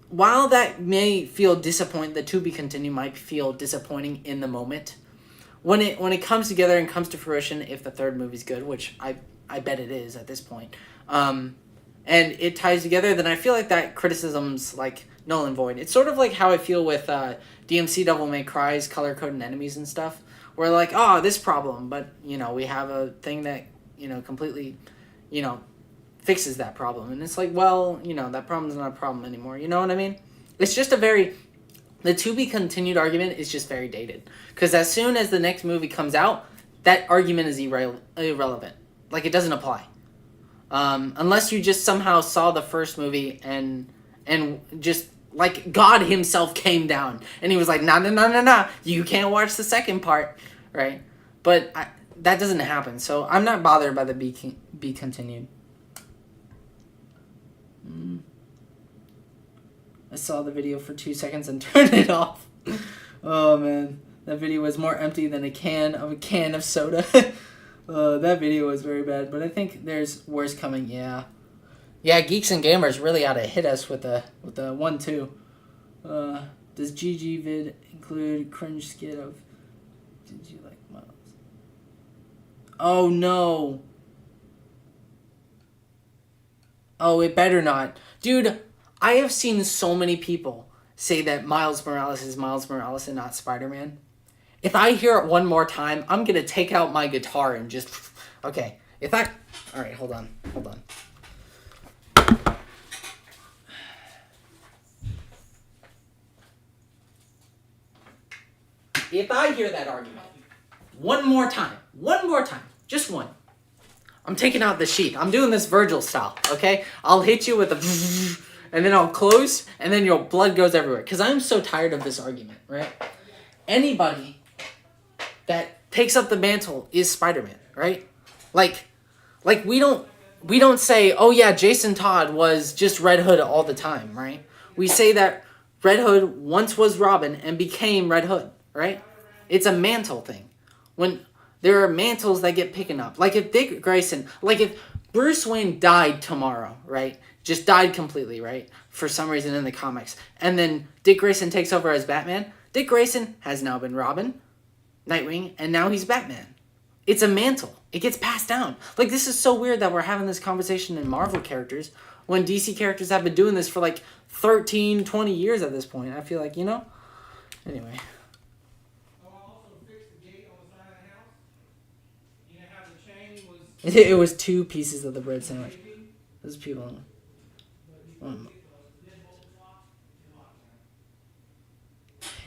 while that may feel disappointing, the to be continued might feel disappointing in the moment, when it comes together and comes to fruition, if the 3rd movie's good, which I bet it is at this point, and it ties together, then I feel like that criticism's, like, null and void. It's sort of like how I feel with DMC Devil May Cry's color-coded enemies and stuff, where, like, oh, this problem, but, you know, we have a thing that, you know, completely, you know, fixes that problem. And it's like, well, you know, that problem's not a problem anymore. You know what I mean? It's just the to be continued argument is just very dated. Because as soon as the next movie comes out, that argument is irrelevant. Like, it doesn't apply. Unless you just somehow saw the first movie and just, like, God himself came down and he was like, nah, you can't watch the second part, right? But that doesn't happen, so I'm not bothered by the be continued. I saw the video for 2 seconds and turned it off. Oh man, That video was more empty than a can of soda. That video was very bad, but I think there's worse coming. Yeah, Geeks and Gamers really ought to hit us with the 1-2. Does GG vid include cringe skit of? Did you like Miles? Oh no. Oh, it better not, dude. I have seen so many people say that Miles Morales is Miles Morales and not Spider-Man. If I hear it one more time, I'm going to take out my guitar and just... Okay. Alright, hold on. If I hear that argument one more time, just one, I'm taking out the sheet. I'm doing this Virgil style, okay? I'll hit you with a... And then I'll close, and then your blood goes everywhere. Because I'm so tired of this argument, right? Anybody that takes up the mantle is Spider-Man, right? Like we don't say, oh yeah, Jason Todd was just Red Hood all the time, right? We say that Red Hood once was Robin and became Red Hood, right? It's a mantle thing. When there are mantles that get picking up. Like if Dick Grayson, like if Bruce Wayne died tomorrow, right? Just died completely, right? For some reason in the comics. And then Dick Grayson takes over as Batman. Dick Grayson has now been Robin, Nightwing, and now he's Batman. It's a mantle. It gets passed down. Like, this is so weird that we're having this conversation in Marvel characters when DC characters have been doing this for like 13, 20 years at this point. I feel like, you know? Anyway. It was 2 pieces of the bread sandwich. Those people...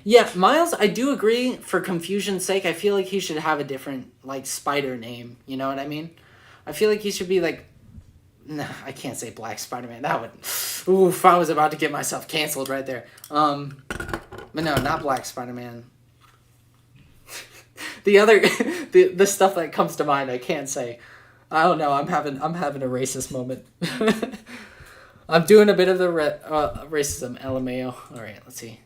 Yeah, Miles, I do agree, for confusion's sake, I feel like he should have a different, like, spider name, you know what I mean? I feel like he should be, like, nah, I can't say Black Spider-Man, that would, oof, I was about to get myself canceled right there. But no, not Black Spider-Man. The stuff that comes to mind, I can't say. I don't know, I'm having a racist moment. I'm doing a bit of the racism, LMAO. Alright, let's see.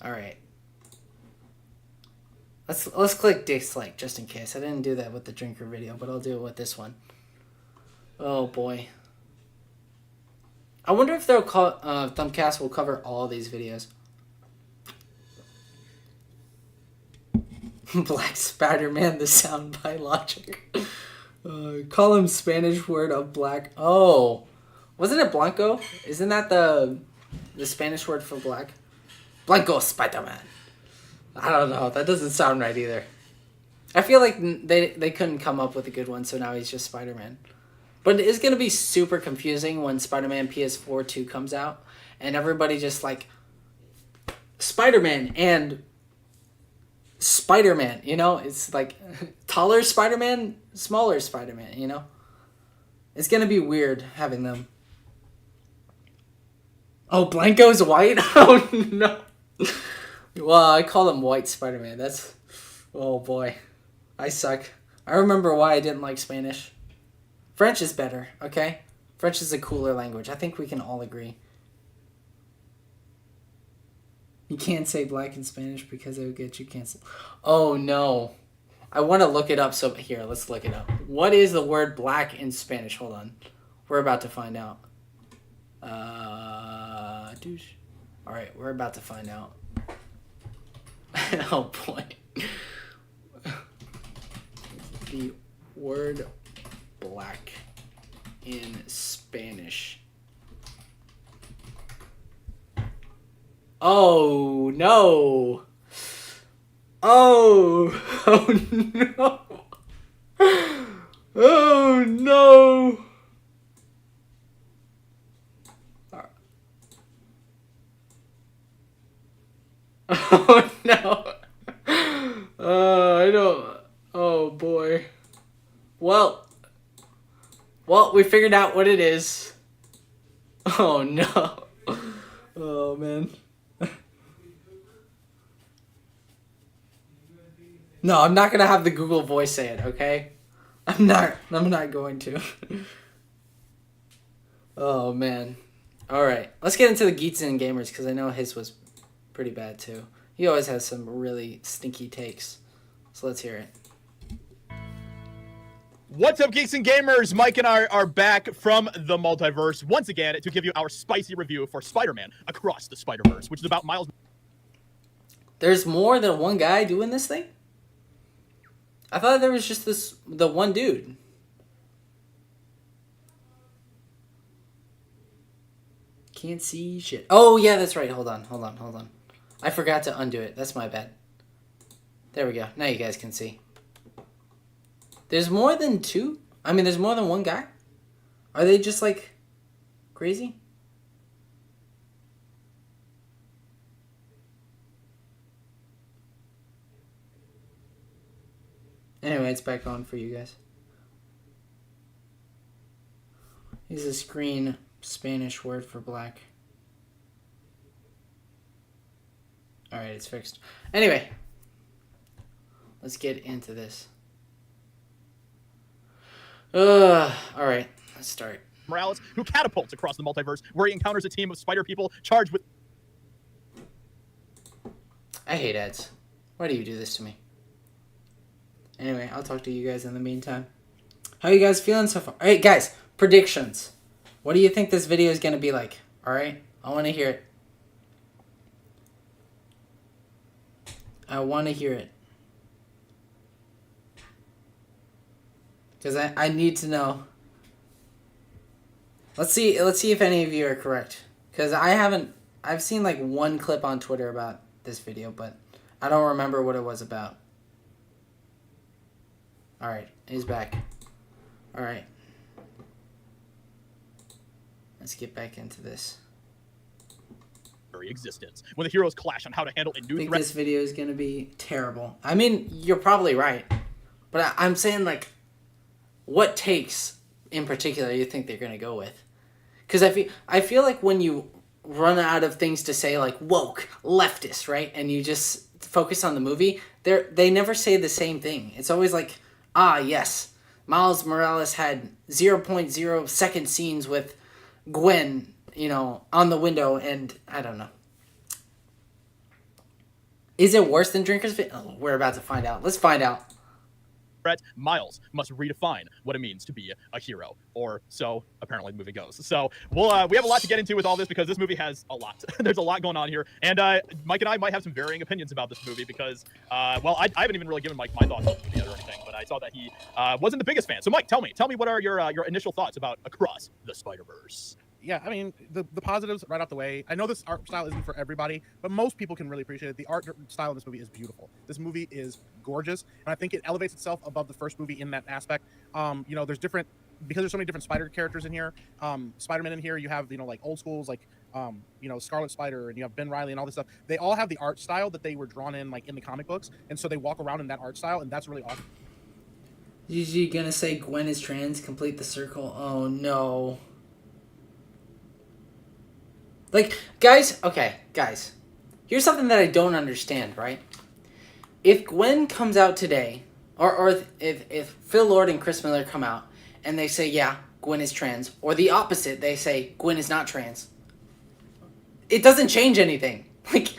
Alright. Let's click dislike just in case. I didn't do that with the drinker video, but I'll do it with this one. Oh boy. I wonder if Thumbcast will cover all these videos. Black Spider-Man, the sound by Logic. Call him Spanish word of black. Oh. Wasn't it Blanco? Isn't that the Spanish word for black? Blanco Spider-Man. I don't know. That doesn't sound right either. I feel like they couldn't come up with a good one, so now he's just Spider-Man. But it's going to be super confusing when Spider-Man PS4 2 comes out, and everybody just like, Spider-Man and Spider-Man, you know? It's like, taller Spider-Man, smaller Spider-Man, you know? It's going to be weird having them. Oh, Blanco's white? Oh, no. Well, I call him White Spider-Man. That's... Oh, boy. I suck. I remember why I didn't like Spanish. French is better, okay? French is a cooler language. I think we can all agree. You can't say black in Spanish because it would get you canceled. Oh, no. I want to look it up. So here, let's look it up. What is the word black in Spanish? Hold on. We're about to find out. All right, we're about to find out. Oh boy. The word black in Spanish. Oh no. Oh no. Oh no. Oh no. I don't. Oh boy. Well, we figured out what it is. Oh no. Oh man. No, I'm not gonna have the Google voice say it, okay? I'm not going to. Oh man. Alright. Let's get into the Geeks and Gamers, because I know his was pretty bad too. He always has some really stinky takes. So let's hear it.
What's up, geeks and gamers? Mike and I are back from the multiverse once again to give you our spicy review for Spider-Man Across the Spider-Verse, which is about Miles.
There's more than one guy doing this thing? I thought there was just the one dude. Can't see shit. Oh, yeah, that's right. Hold on. I forgot to undo it. That's my bad. There we go. Now you guys can see. There's more than two? I mean, there's more than one guy? Are they just, like, crazy? Anyway, it's back on for you guys. Use a screen Spanish word for black. Alright, it's fixed. Anyway, let's get into this. Alright, let's start.
Morales, who catapults across the multiverse, where he encounters a team of spider people charged with...
I hate ads. Why do you do this to me? Anyway, I'll talk to you guys in the meantime. How you guys feeling so far? Alright, guys, predictions. What do you think this video is going to be like? Alright? I want to hear it. I want to hear it. Because I need to know. Let's see if any of you are correct. Because I've seen like one clip on Twitter about this video, but I don't remember what it was about. Alright, he's back. Alright. Let's get back into this.
...existence, when the heroes clash on how to handle a new
I think
threat...
this video is going to be terrible. I mean, you're probably right. But I'm saying, like, what takes in particular you think they're going to go with? Because I feel like when you run out of things to say, like, woke, leftist, right? And you just focus on the movie, they never say the same thing. It's always like, yes, Miles Morales had 0.0 second scenes with Gwen, you know, on the window, and I don't know. Is it worse than Drinker's Fit? Oh, we're about to find out. Let's find out.
Miles must redefine what it means to be a hero, or so apparently the movie goes. So we have a lot to get into with all this because this movie has a lot. There's a lot going on here, and Mike and I might have some varying opinions about this movie because, well, I haven't even really given Mike my thoughts on the movie yet or anything, but I saw that he wasn't the biggest fan. So Mike, tell me what are your initial thoughts about Across the Spider-Verse?
Yeah, I mean, the positives right out the way. I know this art style isn't for everybody, but most people can really appreciate it. The art style in this movie is beautiful. This movie is gorgeous, and I think it elevates itself above the first movie in that aspect. You know, because there's so many different Spider characters in here. Spider-Man in here, you have, you know, like old schools, like, you know, Scarlet Spider, and you have Ben Reilly and all this stuff. They all have the art style that they were drawn in, like, in the comic books, and so they walk around in that art style, and that's really awesome.
Is you gonna say Gwen is trans? Complete the circle. Oh no. Like, guys, here's something that I don't understand, right? If Gwen comes out today, or if Phil Lord and Chris Miller come out, and they say, yeah, Gwen is trans, or the opposite, they say, Gwen is not trans, it doesn't change anything. Like,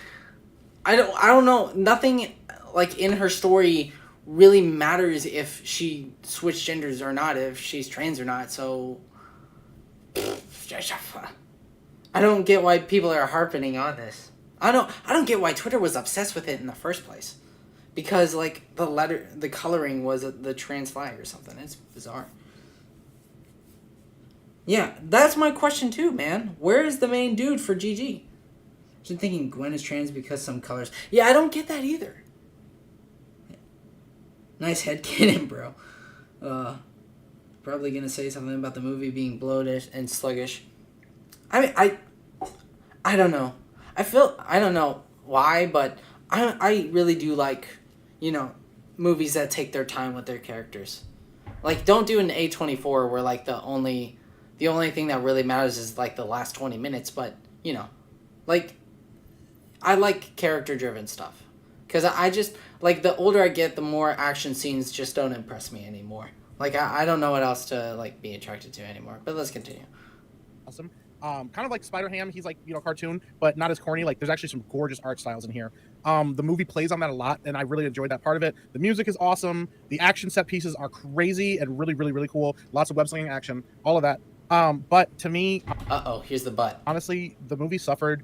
I don't know, nothing, like, in her story really matters if she switched genders or not, if she's trans or not, so... I don't get why people are harping on this. I don't get why Twitter was obsessed with it in the first place. Because, like, the coloring was the trans flag or something. It's bizarre. Yeah, that's my question too, man. Where is the main dude for GG? I'm thinking Gwen is trans because some colors. Yeah, I don't get that either. Nice headcanon, bro. Probably gonna say something about the movie being bloated and sluggish. I mean, I don't know. I don't know why, but I really do like, you know, movies that take their time with their characters. Like, don't do an A24 where, like, the only thing that really matters is, like, the last 20 minutes, but, you know, like, I like character-driven stuff. Because I just, like, the older I get, the more action scenes just don't impress me anymore. Like, I don't know what else to, like, be attracted to anymore. But let's continue.
Awesome. Kind of like Spider-Ham, he's like, cartoon, but not as corny. Like, there's actually some gorgeous art styles in here. The movie plays on that a lot, and I really enjoyed that part of it. The music is awesome. The action set pieces are crazy and really, really, really cool. Lots of web-slinging action, all of that. But to me,
here's the but.
honestly, the movie suffered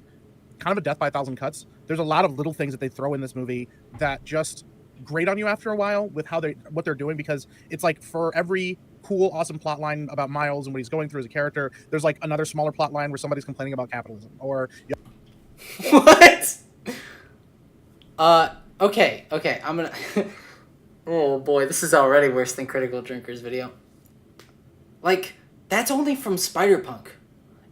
kind of a death by a thousand cuts. There's a lot of little things that they throw in this movie that just grate on you after a while with what they're doing, because it's like for every cool, awesome plot line about Miles and what he's going through as a character, there's like another smaller plot line where somebody's complaining about capitalism or
What? Okay. I'm gonna. Oh boy, this is already worse than Critical Drinkers video. Like, that's only from Spider-Punk,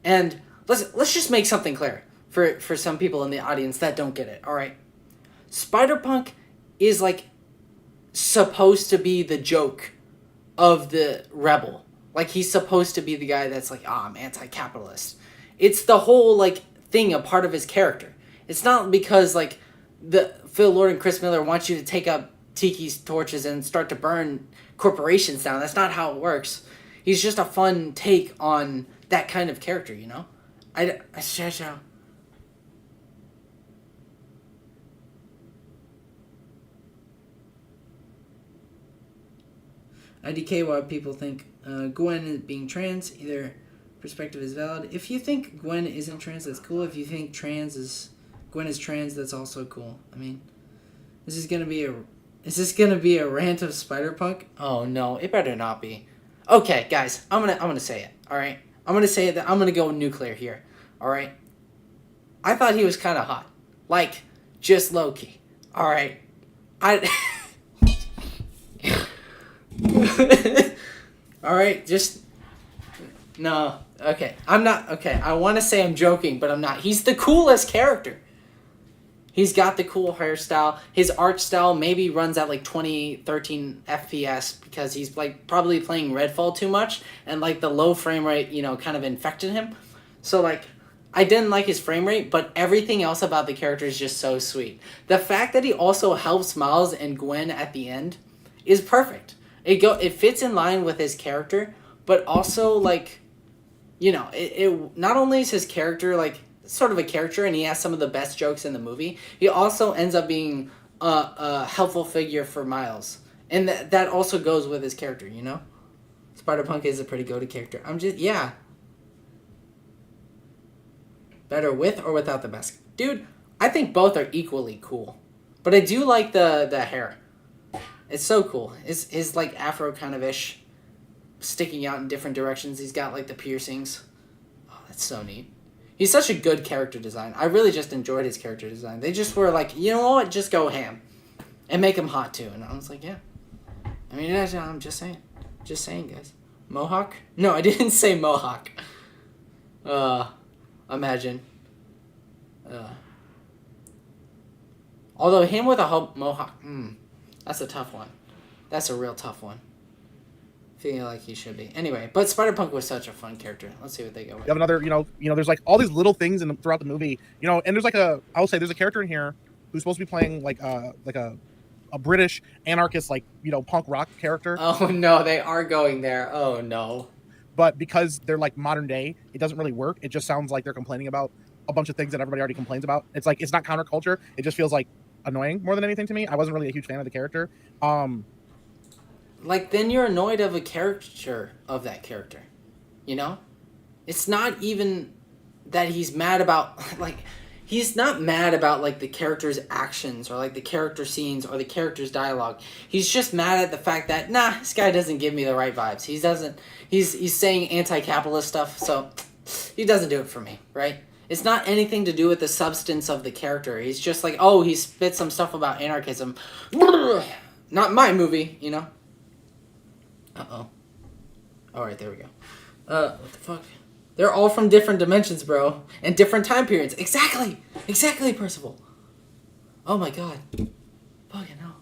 and let's just make something clear for some people in the audience that don't get it. All right, Spider-Punk is like supposed to be the joke of the rebel. Like, he's supposed to be the guy that's like, I'm anti-capitalist. It's the whole like thing, a part of his character. It's not because like the Phil Lord and Chris Miller want you to take up Tiki's torches and start to burn corporations down. That's not how it works. He's just a fun take on that kind of character, you know? IDK, why people think Gwen being trans, either perspective is valid. If you think Gwen isn't trans, that's cool. If you think Gwen is trans, that's also cool. I mean, is this gonna be a rant of Spider-Punk? Oh no, it better not be. Okay, guys, I'm gonna say it. All right, I'm gonna say that I'm gonna go nuclear here. All right, I thought he was kind of hot, like just low key. All right, all right, just no. Okay, I'm not. Okay, I want to say I'm joking, but I'm not. He's the coolest character. He's got the cool hairstyle. His art style maybe runs at like 13 FPS because he's like probably playing Redfall too much, and like the low frame rate, kind of infected him. So like, I didn't like his frame rate, but everything else about the character is just so sweet. The fact that he also helps Miles and Gwen at the end is perfect. It fits in line with his character, but also like, it not only is his character like sort of a character and he has some of the best jokes in the movie, he also ends up being a helpful figure for Miles, and that also goes with his character. Spider-Punk is a pretty goated character. Better with or without the mask, dude. I think both are equally cool, but I do like the hair. It's so cool. His like afro kind of ish, sticking out in different directions. He's got like the piercings. Oh, that's so neat. He's such a good character design. I really just enjoyed his character design. They just were like, you know what, just go ham, and make him hot too. And I was like, yeah. I mean, I'm just saying, guys. Mohawk? No, I didn't say Mohawk. Imagine. Although him with a Mohawk, that's a tough one. That's a real tough one. Feeling like he should be. Anyway, but Spider-Punk was such a fun character. Let's see what they go with.
You have another, there's like all these little things throughout the movie, and there's like I will say there's a character in here who's supposed to be playing like a British anarchist, like, punk rock character.
Oh no, they are going there. Oh no.
But because they're like modern day, it doesn't really work. It just sounds like they're complaining about a bunch of things that everybody already complains about. It's like, it's not counterculture. It just feels like annoying more than anything to me. I wasn't really a huge fan of the character.
Like, then you're annoyed of a caricature of that character, It's not even that he's mad about, like, he's not mad about, like, the character's actions or, like, the character scenes or the character's dialogue. He's just mad at the fact that, this guy doesn't give me the right vibes. He's saying anti-capitalist stuff, so he doesn't do it for me, right? It's not anything to do with the substance of the character. He's just like, oh, he spit some stuff about anarchism. Not my movie, Uh-oh. Alright, there we go. What the fuck? They're all from different dimensions, bro. And different time periods. Exactly! Exactly, Percival. Oh my god. Fucking hell.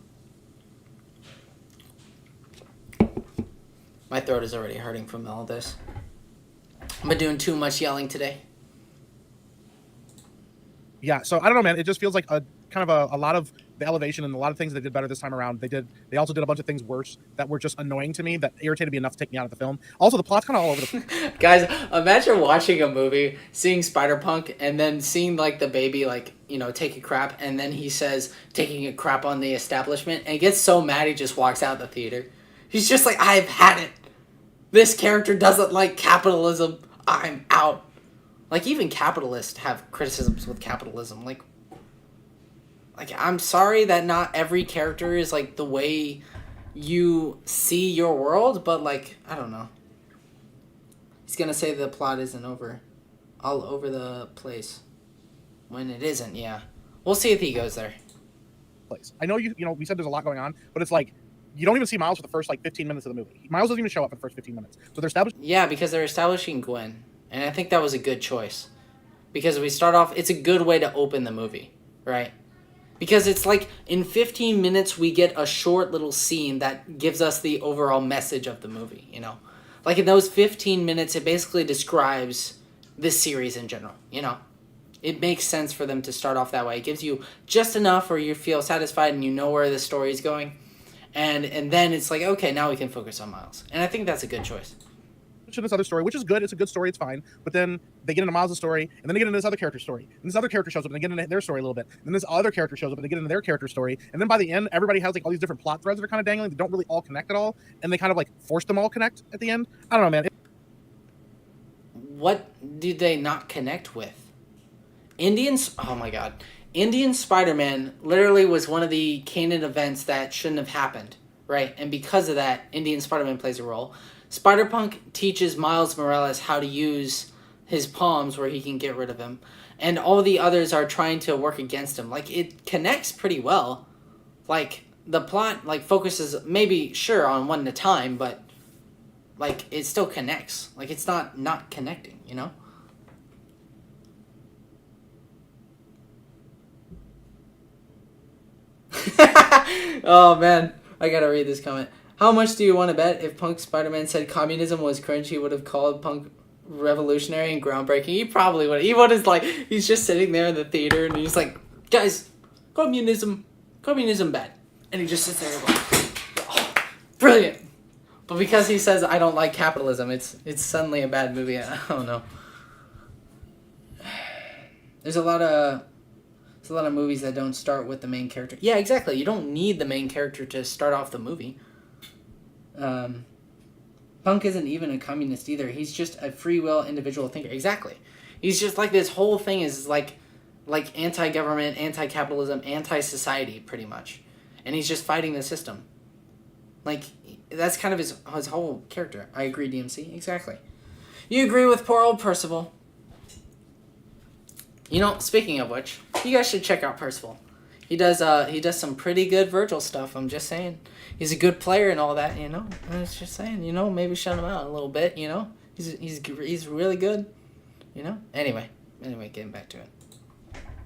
My throat is already hurting from all this. I've been doing too much yelling today.
Yeah, so I don't know, man. It just feels like kind of a lot of the elevation and a lot of things they did better this time around. They also did a bunch of things worse that were just annoying to me, that irritated me enough to take me out of the film. Also, the plot's kind of all over the
Guys, imagine watching a movie, seeing Spider-Punk, and then seeing, like, the baby, like, you know, take a crap, and then he says, taking a crap on the establishment, and he gets so mad he just walks out of the theater. He's just like, I've had it. This character doesn't like capitalism. I'm out. Like, even capitalists have criticisms with capitalism. Like, I'm sorry that not every character is, like, the way you see your world, but, like, I don't know. He's gonna say the plot isn't all over the place. When it isn't, yeah. We'll see if he goes there.
place. I know you know, we said there's a lot going on, but it's like, you don't even see Miles for the first, like, 15 minutes of the movie. Miles doesn't even show up for the first 15 minutes. So they're established.
Yeah, because they're establishing Gwen. And I think that was a good choice. Because we start off, it's a good way to open the movie, right? Because it's like, in 15 minutes, we get a short little scene that gives us the overall message of the movie, you know? Like, in those 15 minutes, it basically describes this series in general, you know? It makes sense for them to start off that way. It gives you just enough where you feel satisfied and you know where the story is going. And then it's like, okay, now we can focus on Miles. And I think that's a good choice.
To this other story, which is good. It's a good story. It's fine. But then they get into Miles' story, and then they get into this other character's story. And this other character shows up, and they get into their story a little bit. And then this other character shows up, and they get into their character's story. And then by the end, everybody has like all these different plot threads that are kind of dangling. They don't really all connect at all, and they kind of like force them all connect at the end. I don't know, man.
What did they not connect with? Oh my god. Indian Spider-Man literally was one of the canon events that shouldn't have happened, right? And because of that, Indian Spider-Man plays a role. Spider-Punk teaches Miles Morales how to use his palms where he can get rid of him. And all the others are trying to work against him. Like, it connects pretty well. Like, the plot, like, focuses maybe, sure, on one at a time, but, like, it still connects. Like, it's not connecting, you know? Oh, man. I gotta read this comment. How much do you want to bet if Punk Spider-Man said communism was cringe, he would have called Punk revolutionary and groundbreaking? He probably would. He would have, like, he's just sitting there in the theater and he's like, guys, communism bad. And he just sits there and goes, oh, brilliant. But because he says, I don't like capitalism, it's suddenly a bad movie. I don't know. There's a lot of movies that don't start with the main character. Yeah, exactly. You don't need the main character to start off the movie. Punk isn't even a communist either. He's just a free will individual thinker. Exactly. He's just like, this whole thing is like anti-government, anti-capitalism, anti-society, pretty much. And he's just fighting the system. Like, that's kind of his whole character. I agree, DMC. Exactly. You agree with poor old Percival. You know, speaking of which, you guys should check out Percival. He does some pretty good Virgil stuff, I'm just saying. He's a good player and all that, you know. I was just saying, you know, maybe shut him out a little bit, you know. He's really good, you know. Anyway, getting back to it.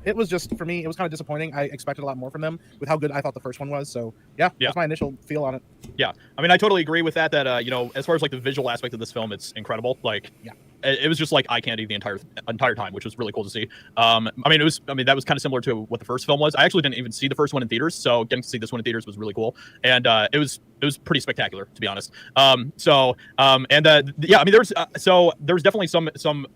It was just, for me, it was kind of disappointing. I expected a lot more from them with how good I thought the first one was. So yeah, that's my initial feel on it.
Yeah, I mean, I totally agree with that. That you know, as far as like the visual aspect of this film, it's incredible. Like,
yeah,
it was just like eye candy the entire time, which was really cool to see. I mean, that was kind of similar to what the first film was. I actually didn't even see the first one in theaters, so getting to see this one in theaters was really cool, and it was pretty spectacular, to be honest. Yeah, I mean, there was definitely some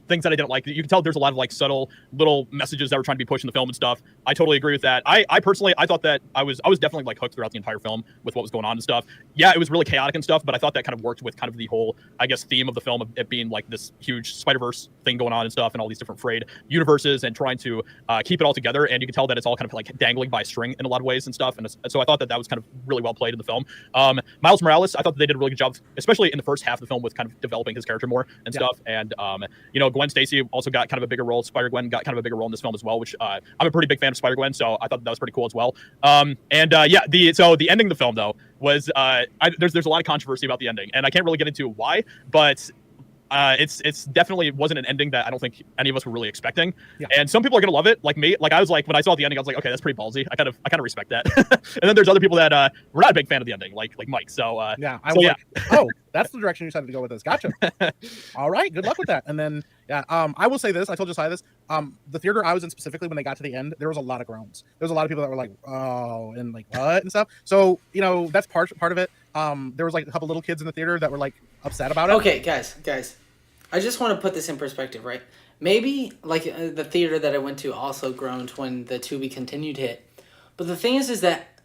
things that I didn't like. You can tell there's a lot of like subtle little messages that were trying to be pushed in the film and stuff. I totally agree with that. I personally, I thought that I was definitely like hooked throughout the entire film with what was going on and stuff. Yeah, it was really chaotic and stuff, but I thought that kind of worked with kind of the whole, I guess, theme of the film of it being like this huge Spider-Verse thing going on and stuff, and all these different frayed universes and trying to keep it all together. And you can tell that it's all kind of like dangling by a string in a lot of ways and stuff. And so I thought that was kind of really well played in the film. Miles Morales, I thought that they did a really good job, especially in the first half of the film, with kind of developing his character more and stuff. And you know, Gwen Stacy also got kind of a bigger role. Spider-Gwen got kind of a bigger role in this film as well, which I'm a pretty big fan of Spider-Gwen, so I thought that was pretty cool as well. The ending of the film though was there's a lot of controversy about the ending, and I can't really get into why, but It's definitely wasn't an ending that I don't think any of us were really expecting.
Yeah.
And some people are gonna love it, like me. Like I was like when I saw the ending, I was like, okay, that's pretty ballsy. I kind of respect that. And then there's other people that were not a big fan of the ending, like Mike. So
Yeah, I
so
was
yeah.
like, oh, that's the direction you decided to go with this. Gotcha. All right, good luck with that. And then, yeah, I will say this. I told Josiah this. The theater I was in specifically, when they got to the end, there was a lot of groans. There was a lot of people that were like, oh, and like what and stuff. So that's part of it. There was like a couple little kids in the theater that were like upset about it.
Okay, guys, I just want to put this in perspective, right? Maybe like the theater that I went to also groaned when the To Be Continued hit, but the thing is that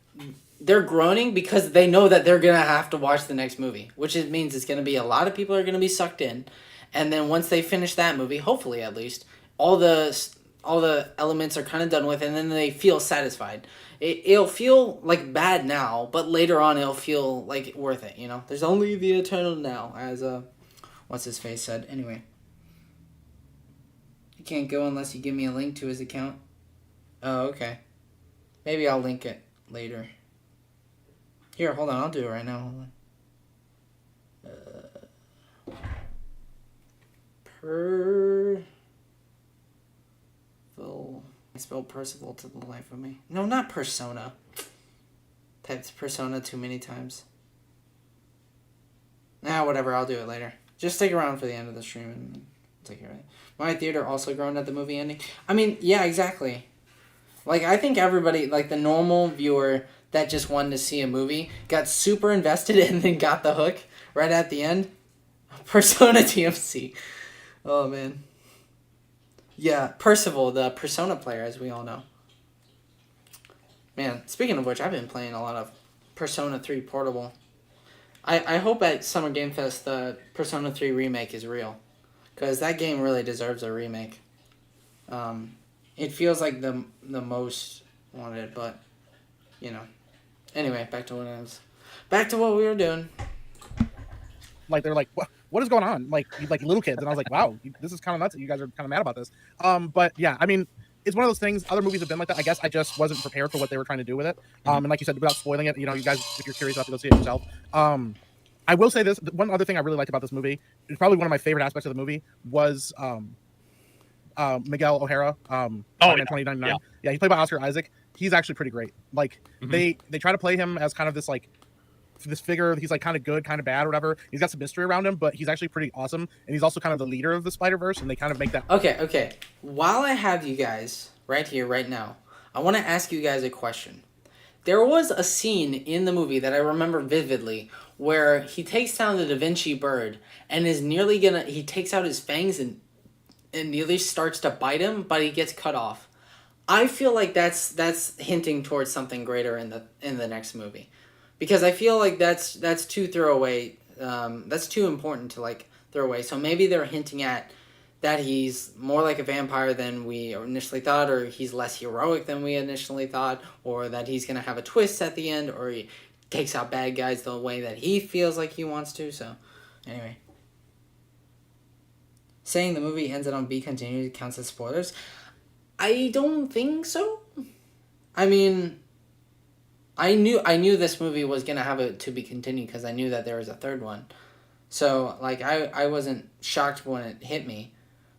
they're groaning because they know that they're gonna have to watch the next movie, which it means it's gonna be a lot of people are gonna be sucked in, and then once they finish that movie, hopefully at least all the elements are kind of done with, and then they feel satisfied. It'll feel like bad now, but later on it'll feel like worth it. There's only the eternal now, as what's his face said. Anyway, you can't go unless you give me a link to his account. Oh, okay. Maybe I'll link it later. Here, hold on. I'll do it right now. Hold on. I spelled Percival to the life of me. No, not Persona. Typed Persona too many times. Whatever. I'll do it later. Just stick around for the end of the stream and I'll take it right. My theater also groaned at the movie ending. I mean, yeah, exactly. Like, I think everybody, like the normal viewer that just wanted to see a movie, got super invested and then got the hook right at the end. Persona TMC. Oh, man. Yeah, Percival, the Persona player, as we all know. Man, speaking of which, I've been playing a lot of Persona 3 Portable. I hope at Summer Game Fest the Persona 3 remake is real. Because that game really deserves a remake. It feels like the most wanted, but, Anyway, back to what we were doing.
Like they're like, what is going on? Like little kids, and I was like, wow, this is kind of nuts. You guys are kind of mad about this. But yeah, I mean, it's one of those things. Other movies have been like that. I guess I just wasn't prepared for what they were trying to do with it. And like you said, without spoiling it, you guys, if you're curious, you have to go see it yourself. I will say this: one other thing I really liked about this movie, it's probably one of my favorite aspects of the movie, was Miguel O'Hara, Spider-Man 2099. Yeah, he's played by Oscar Isaac. He's actually pretty great. Like they try to play him as kind of this like this figure. He's like kind of good, kind of bad, or whatever. He's got some mystery around him, but he's actually pretty awesome. And he's also kind of the leader of the Spider-Verse, and they kind of make that.
Okay. While I have you guys right here, right now, I want to ask you guys a question. There was a scene in the movie that I remember vividly where he takes down the Da Vinci bird and is nearly he takes out his fangs and nearly starts to bite him, but he gets cut off. I feel like that's hinting towards something greater in the next movie, because I feel like that's too throwaway. That's too important to like throw away. So maybe they're hinting at that he's more like a vampire than we initially thought, or he's less heroic than we initially thought, or that he's gonna have a twist at the end, or he takes out bad guys the way that he feels like he wants to. So, anyway. Saying the movie ends on Be Continued counts as spoilers? I don't think so. I mean, I knew this movie was gonna have a To Be Continued because I knew that there was a third one. So, like, I wasn't shocked when it hit me,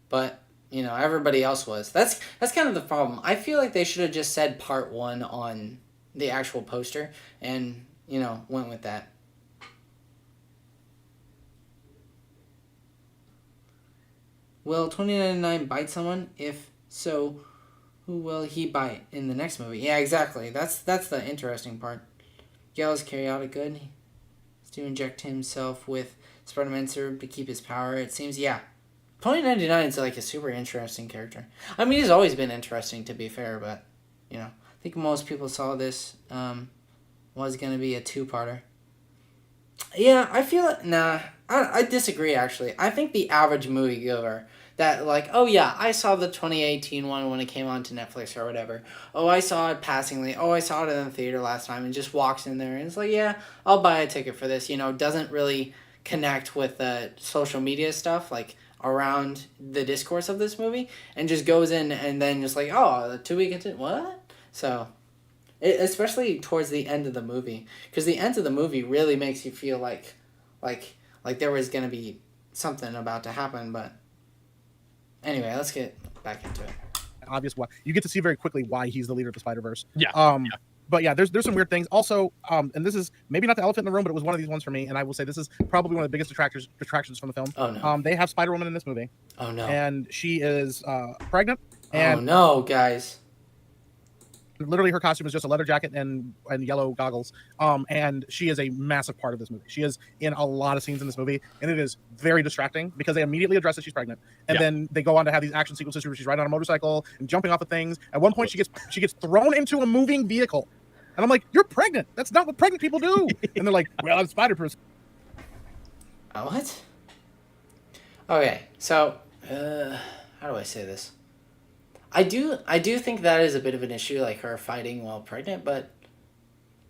but, everybody else was. That's kind of the problem. I feel like they should have just said part 1 on the actual poster and, went with that. Will 2099 bite someone? If so, who will he bite in the next movie? Yeah, exactly. That's the interesting part. Gale is chaotic good. He's to inject himself with Spider-Man serum to keep his power. It seems, yeah. 2099 is like a super interesting character. I mean, he's always been interesting, to be fair, but, I think most people saw this was going to be a 2-parter. Yeah, I feel it. Nah, I disagree, actually. I think the average moviegoer that, like, oh yeah, I saw the 2018 one when it came on to Netflix or whatever. Oh, I saw it passingly. Oh, I saw it in the theater last time, and just walks in there and it's like, yeah, I'll buy a ticket for this. Doesn't really connect with the social media stuff, like, around the discourse of this movie, and just goes in and then just like, oh, the 2 week into what? So, especially towards the end of the movie, because the end of the movie really makes you feel like there was gonna be something about to happen, but anyway, let's get back into it.
Obvious why you get to see very quickly why he's the leader of the Spider-Verse.
Yeah.
But yeah, there's some weird things. Also, and this is maybe not the elephant in the room, but it was one of these ones for me. And I will say this is probably one of the biggest distractions from the film.
Oh no.
They have Spider-Woman in this movie,
Oh no.
and she is pregnant.
Oh
And
no, guys.
literally her costume is just a leather jacket and yellow goggles. And she is a massive part of this movie. She is in a lot of scenes in this movie, and it is very distracting because they immediately address that she's pregnant, and
Yeah.
then they go on to have these action sequences where she's riding on a motorcycle and jumping off of things. At one point, she gets thrown into a moving vehicle, and I'm like, "You're pregnant. That's not what pregnant people do." And they're like, "Well, I'm Spider-Person."
What? Okay, so how do I say this? I do think that is a bit of an issue, like her fighting while pregnant, but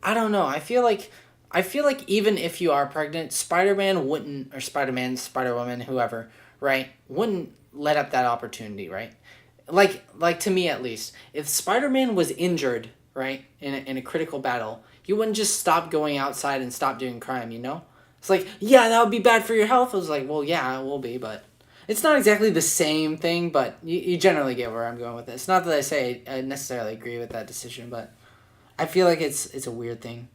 I don't know. I feel like even if you are pregnant, Spider-Man wouldn't, or Spider-Man, Spider-Woman, whoever, right, wouldn't let up that opportunity, right? Like to me at least, if Spider-Man was injured, right, in a critical battle, he wouldn't just stop going outside and stop doing crime, you know? It's like, yeah, that would be bad for your health. I was like, well, yeah, it will be, but it's not exactly the same thing, but you generally get where I'm going with it. It's not that I say I necessarily agree with that decision, but I feel like it's a weird thing.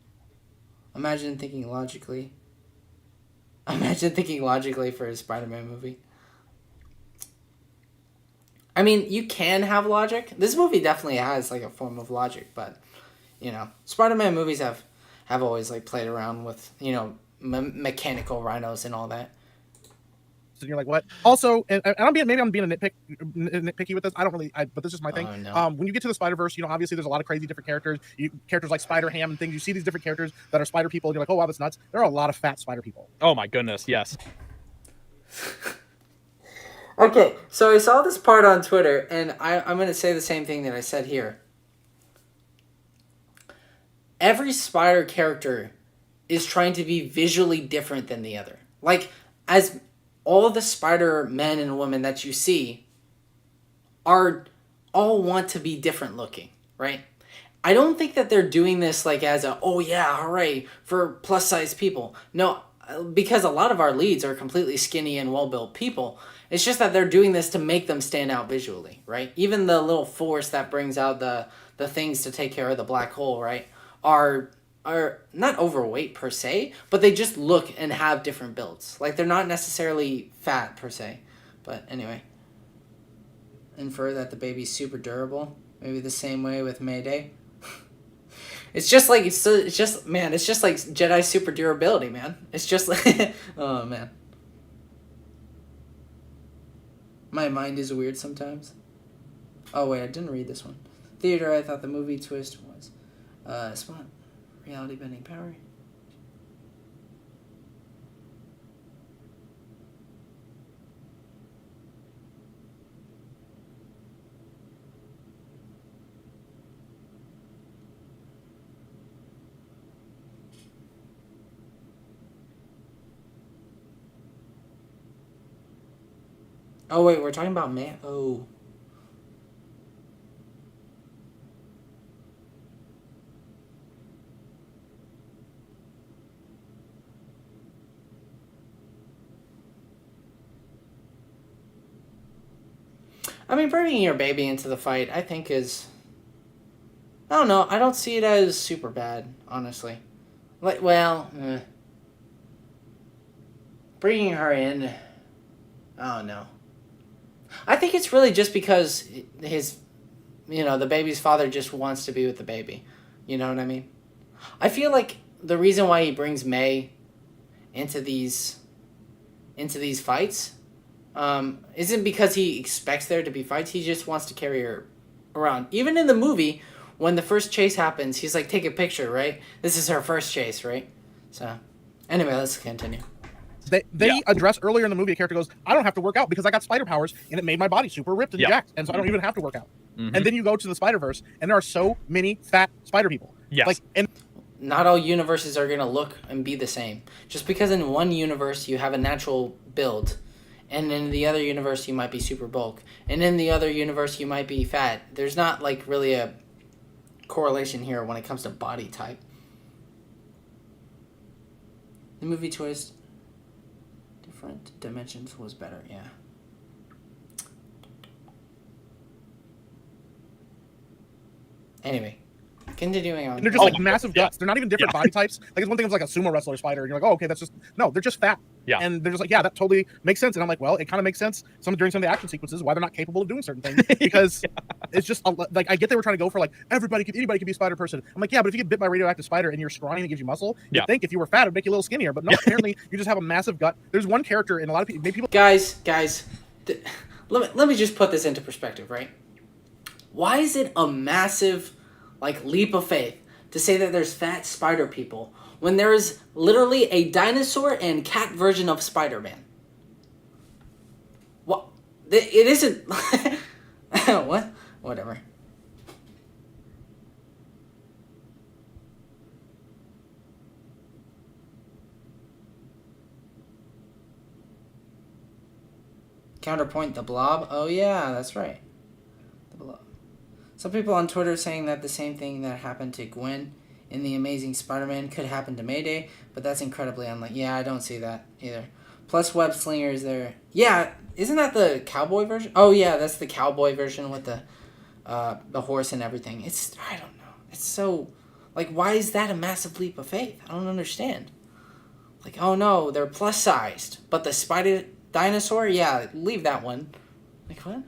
Imagine thinking logically. Imagine thinking logically for a Spider-Man movie. I mean, you can have logic. This movie definitely has like a form of logic, but you know, Spider-Man movies have always like played around with, you know, mechanical rhinos and all that.
And you're like, what? Also, and I'm being nitpicky with this. I don't really, but this is my thing.
Oh, no.
When you get to the Spider-Verse, you know, obviously there's a lot of crazy different characters. Characters like Spider-Ham and things. You see these different characters that are Spider people, and you're like, oh wow, that's nuts. There are a lot of fat Spider people.
Oh my goodness, yes.
Okay, so I saw this part on Twitter, and I'm going to say the same thing that I said here. Every Spider character is trying to be visually different than the other. Like, as all the Spider men and women that you see are all want to be different looking, right? I don't think that they're doing this like as a, oh yeah, hooray, for plus size people. No, because a lot of our leads are completely skinny and well-built people. It's just that they're doing this to make them stand out visually, right? Even the little force that brings out the things to take care of the black hole, right, are not overweight per se, but they just look and have different builds. Like, they're not necessarily fat per se. But anyway. Infer that the baby's super durable. Maybe the same way with Mayday. It's just like Jedi super durability, man. It's just like oh man. My mind is weird sometimes. Oh wait, I didn't read this one. Theater, I thought the movie twist was spot. Reality bending power. Oh wait, we're talking about man. Oh. I mean, bringing your baby into the fight, I think is... I don't know. I don't see it as super bad, honestly. Like, well... Bringing her in... I don't know. I think it's really just because his... You know, the baby's father just wants to be with the baby. You know what I mean? I feel like the reason why he brings May into these fights... isn't because he expects there to be fights. He just wants to carry her around. Even in the movie, when the first chase happens, he's like, take a picture, right? This is her first chase, right? So, anyway, let's continue.
They address earlier in the movie, a character goes, I don't have to work out because I got spider powers, and it made my body super ripped and jacked, and so I don't even have to work out.
Mm-hmm.
And then you go to the Spider-Verse, and there are so many fat spider people.
Yes.
Like, and
Not all universes are going to look and be the same. Just because in one universe you have a natural build, and in the other universe you might be super bulk, and in the other universe you might be fat. There's not like really a correlation here when it comes to body type. The movie twist different dimensions was better. Yeah. Anyway, continuing on.
And they're just like massive guts. They're not even different body types. Like it's one thing if it's like a sumo wrestler spider, and you're like, oh, okay, that's just no. They're just fat.
Yeah.
And they're just like, yeah, that totally makes sense. And I'm like, well, it kind of makes sense. During some of the action sequences, why they're not capable of doing certain things because it's just like I get they were trying to go for like anybody can be a spider person. I'm like, yeah, but if you get bit by a radioactive spider and you're scrawny and it gives you muscle, you'd think if you were fat, it'd make you a little skinnier. But no, apparently you just have a massive gut. There's one character, and a lot of people, maybe people.
Guys, let me just put this into perspective, right? Why is it a massive, like, leap of faith to say that there's fat spider people when there is literally a dinosaur and cat version of Spider-Man? What? It isn't. What? Whatever. Counterpoint, the Blob. Oh yeah, that's right. The Blob. Some people on Twitter saying that the same thing that happened to Gwen in The Amazing Spider-Man could happen to Mayday, but that's incredibly unlikely. Yeah, I don't see that either. Plus, Web Slinger is there. Yeah, isn't that the cowboy version? Oh yeah, that's the cowboy version with the horse and everything. I don't know. It's so, like, why is that a massive leap of faith? I don't understand. Like, oh no, they're plus sized, but the spider dinosaur, yeah, leave that one. Like, what?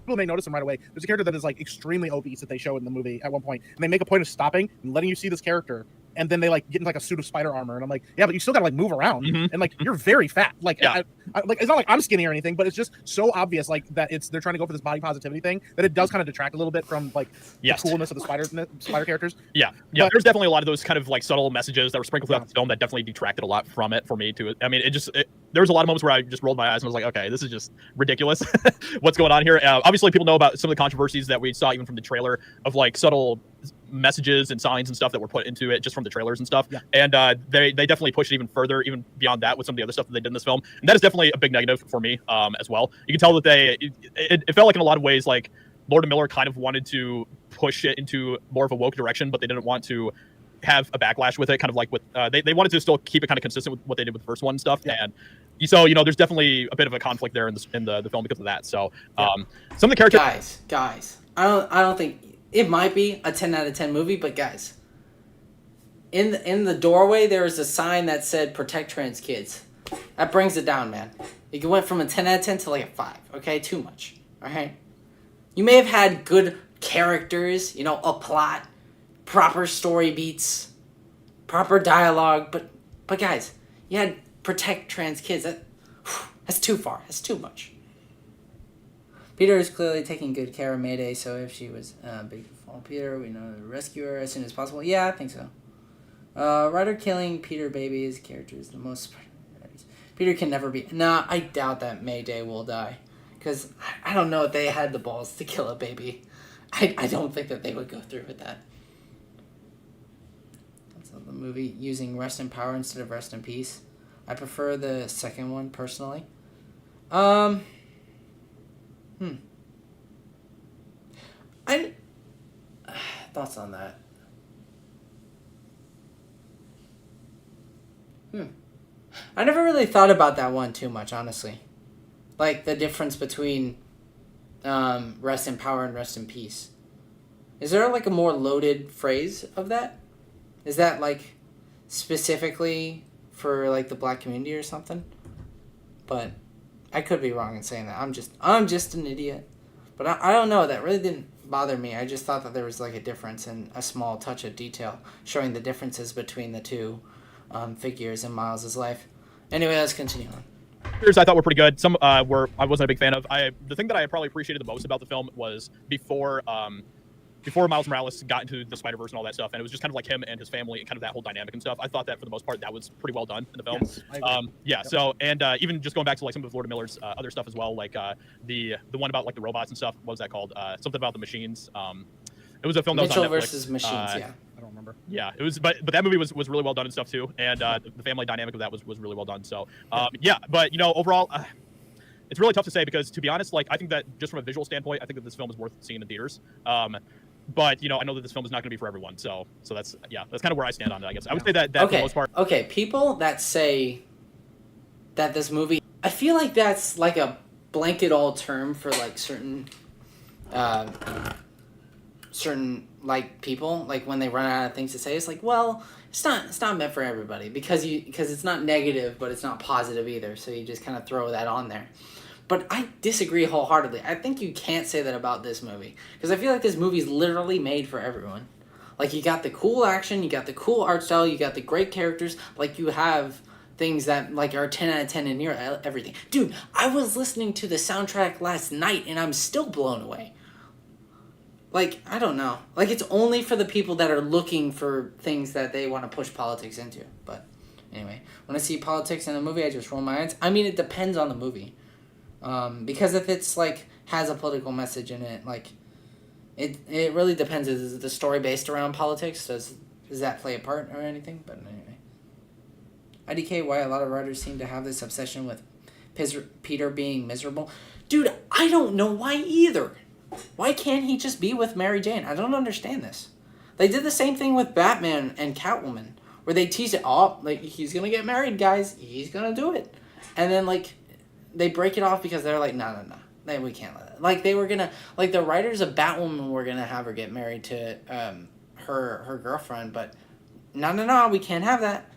People may notice him right away. There's a character that is like extremely obese that they show in the movie at one point, and they make a point of stopping and letting you see this character, and then they like get into like a suit of spider armor, and I'm like, yeah, but you still gotta like move around, and like you're very fat. Like,
Yeah.
like it's not like I'm skinny or anything, but it's just so obvious like that they're trying to go for this body positivity thing that it does kind of detract a little bit from like
Yes.
the coolness of the spider characters.
Yeah,
But-
there's definitely a lot of those kind of like subtle messages that were sprinkled throughout the film that definitely detracted a lot from it for me too. I mean, there was a lot of moments where I just rolled my eyes and was like, okay, this is just ridiculous. What's going on here? Obviously, people know about some of the controversies that we saw even from the trailer of like subtle messages and signs and stuff that were put into it just from the trailers and stuff.
Yeah.
And they definitely pushed it even further, even beyond that with some of the other stuff that they did in this film. And that is definitely a big negative for me as well. You can tell that it felt like in a lot of ways like Lord and Miller kind of wanted to push it into more of a woke direction, but they didn't want to have a backlash with it, kind of like with they wanted to still keep it kind of consistent with what they did with the first one and stuff.
Yeah.
And so there's definitely a bit of a conflict there in the film because of that. So some of the characters,
Guys, I don't think it might be a 10 out of 10 movie, but guys, in the doorway there is a sign that said "Protect Trans Kids." That brings it down, man. It went from a 10 out of 10 to like a 5. Okay, too much. All right. You may have had good characters, a plot, proper story beats, proper dialogue, but guys, you had protect trans kids. That's too far. That's too much. Peter is clearly taking good care of Mayday, so if she was big fall Peter, we know to rescue her as soon as possible. Yeah, I think so. Ryder killing Peter baby is character is the most. Peter can never be. Nah, I doubt that Mayday will die, because I don't know if they had the balls to kill a baby. I don't think that they would go through with that. The movie using rest in power instead of rest in peace. I prefer the second one personally. Thoughts on that? I never really thought about that one too much, honestly. Like the difference between rest in power and rest in peace. Is there like a more loaded phrase of that? Is that like specifically for like the black community or something? But I could be wrong in saying that. I'm just an idiot. But I don't know. That really didn't bother me. I just thought that there was like a difference and a small touch of detail showing the differences between the two figures in Miles' life. Anyway, let's continue on.
I thought were pretty good. Some I wasn't a big fan of. The thing that I probably appreciated the most about the film was before Miles Morales got into the Spider-Verse and all that stuff, and it was just kind of like him and his family and kind of that whole dynamic and stuff. I thought that for the most part that was pretty well done in the film.
Yes, I agree.
Yep. So and even just going back to like some of Lord of Miller's other stuff as well, like the one about like the robots and stuff. What was that called? Something about the machines. It was a film that
Mitchell
was on Netflix.
versus Machines. Yeah.
I don't remember.
Yeah, it was, but that movie was really well done and stuff too, and the family dynamic of that was really well done. So yeah, but overall, it's really tough to say because to be honest, like I think that just from a visual standpoint, I think that this film is worth seeing in theaters. But I know that this film is not going to be for everyone. So that's kind of where I stand on it. I guess I would say that for the most part.
Okay, people that say that this movie, I feel like that's like a blanket all term for like certain like people, like when they run out of things to say, it's like, well, it's not meant for everybody because it's not negative, but it's not positive either. So you just kind of throw that on there. But I disagree wholeheartedly. I think you can't say that about this movie because I feel like this movie's literally made for everyone. Like, you got the cool action, you got the cool art style, you got the great characters. Like, you have things that like are 10 out of 10 in near everything. Dude, I was listening to the soundtrack last night and I'm still blown away. Like, I don't know. Like, it's only for the people that are looking for things that they want to push politics into. But anyway, when I see politics in a movie, I just roll my eyes. I mean, it depends on the movie. Because if it's like has a political message in it, like it really depends. Is the story based around politics? Does that play a part or anything? But anyway, IDK, why a lot of writers seem to have this obsession with Peter being miserable. Dude, I don't know why either. Why can't he just be with Mary Jane? I don't understand this. They did the same thing with Batman and Catwoman, where they tease it, oh, like, he's gonna get married, guys. He's gonna do it. And then, like, they break it off because they're like, no. We can't let it. Like, they were gonna, like, the writers of Batwoman were gonna have her get married to her girlfriend, but no, we can't have that.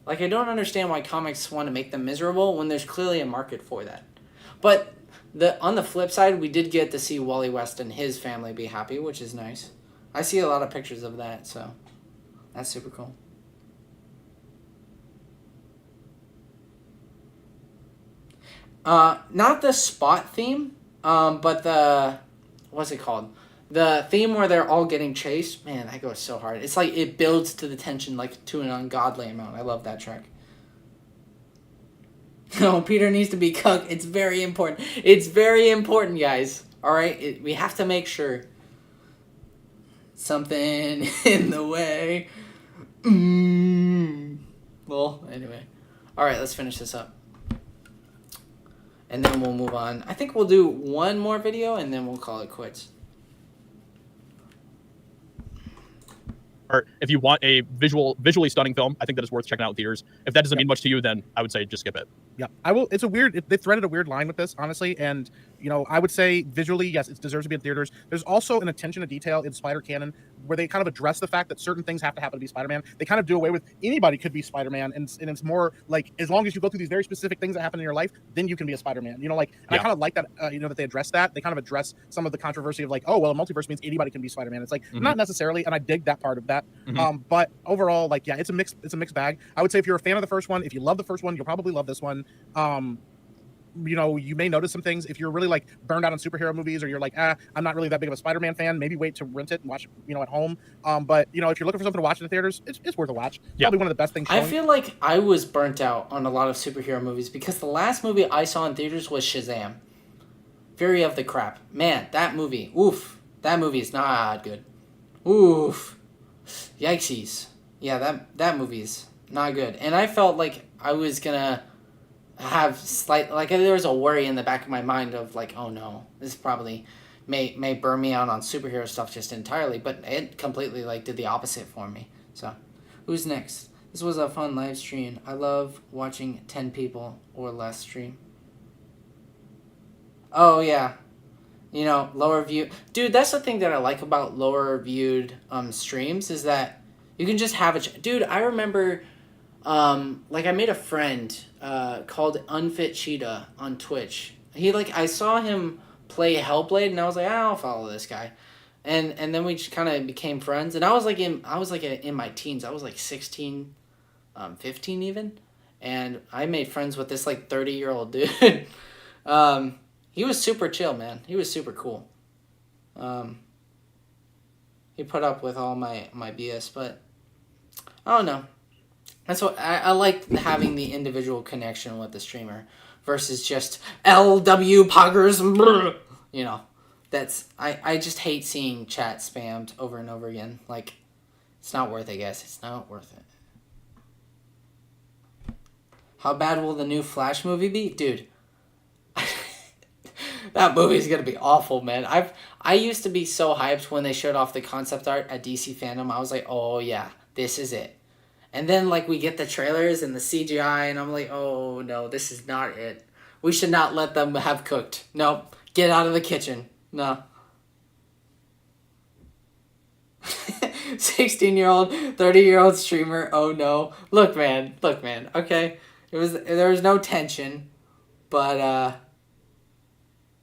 Like, I don't understand why comics want to make them miserable when there's clearly a market for that. But on the flip side, we did get to see Wally West and his family be happy, which is nice. I see a lot of pictures of that, so that's super cool. Not the Spot theme, but the, what's it called? The theme where they're all getting chased. Man, that goes so hard. It's like it builds to the tension like to an ungodly amount. I love that track. No, Peter needs to be cucked. It's very important. It's very important, guys. All right, we have to make sure. Something in the way. Well, anyway. All right, let's finish this up. And then we'll move on. I think we'll do one more video and then we'll call it quits.
Or if you want a visually stunning film, I think that is worth checking out in theaters. If that doesn't mean much to you, then I would say just skip it.
Yeah, I will. It's a weird. They threaded a weird line with this, honestly, and I would say visually, yes, it deserves to be in theaters. There's also an attention to detail in Spider Canon where they kind of address the fact that certain things have to happen to be Spider-Man. They kind of do away with anybody could be Spider-Man, and it's more like as long as you go through these very specific things that happen in your life, then you can be a Spider-Man. I kind of like that. That they address that. They kind of address some of the controversy of like, oh well, a multiverse means anybody can be Spider-Man. It's like not necessarily, and I dig that part of that. But overall, like, yeah, it's a mixed bag. I would say if you're a fan of the first one, if you love the first one, you'll probably love this one. You may notice some things if you're really like burned out on superhero movies, or you're like, I'm not really that big of a Spider-Man fan. Maybe wait to rent it and watch it, at home. But if you're looking for something to watch in the theaters, it's worth a watch.
Yeah.
Probably one of the best things.
I feel like I was burnt out on a lot of superhero movies because the last movie I saw in theaters was Shazam. Fury of the Crap. Man, that movie. Oof. That movie is not good. Oof. Yikesies. Yeah, that movie's not good. And I felt like I was gonna have there was a worry in the back of my mind of like, oh no, this probably may burn me out on superhero stuff just entirely, but it completely like did the opposite for me. So, who's next? This was a fun live stream. I love watching 10 people or less stream. Oh yeah. Lower view. Dude, that's the thing that I like about lower viewed streams is that you can just have dude, I remember I made a friend called Unfit Cheetah on Twitch. I saw him play Hellblade and I was like, I'll follow this guy. And then we just kind of became friends, and I was in my teens. I was like 16, 15 even. And I made friends with this like 30-year-old dude. He was super chill, man. He was super cool. He put up with all my BS, but I don't know. That's what I like, having the individual connection with the streamer versus just LW poggers. I just hate seeing chat spammed over and over again. Like, it's not worth it, guys. It's not worth it. How bad will the new Flash movie be? Dude, that movie's gonna be awful, man. I used to be so hyped when they showed off the concept art at DC Fandom. I was like, oh yeah, this is it. And then like we get the trailers and the CGI, and I'm like, oh no, this is not it. We should not let them have cooked. Nope. Get out of the kitchen. No. 16-year-old, 30-year-old streamer. Oh no. Look, man. Okay. There was no tension, but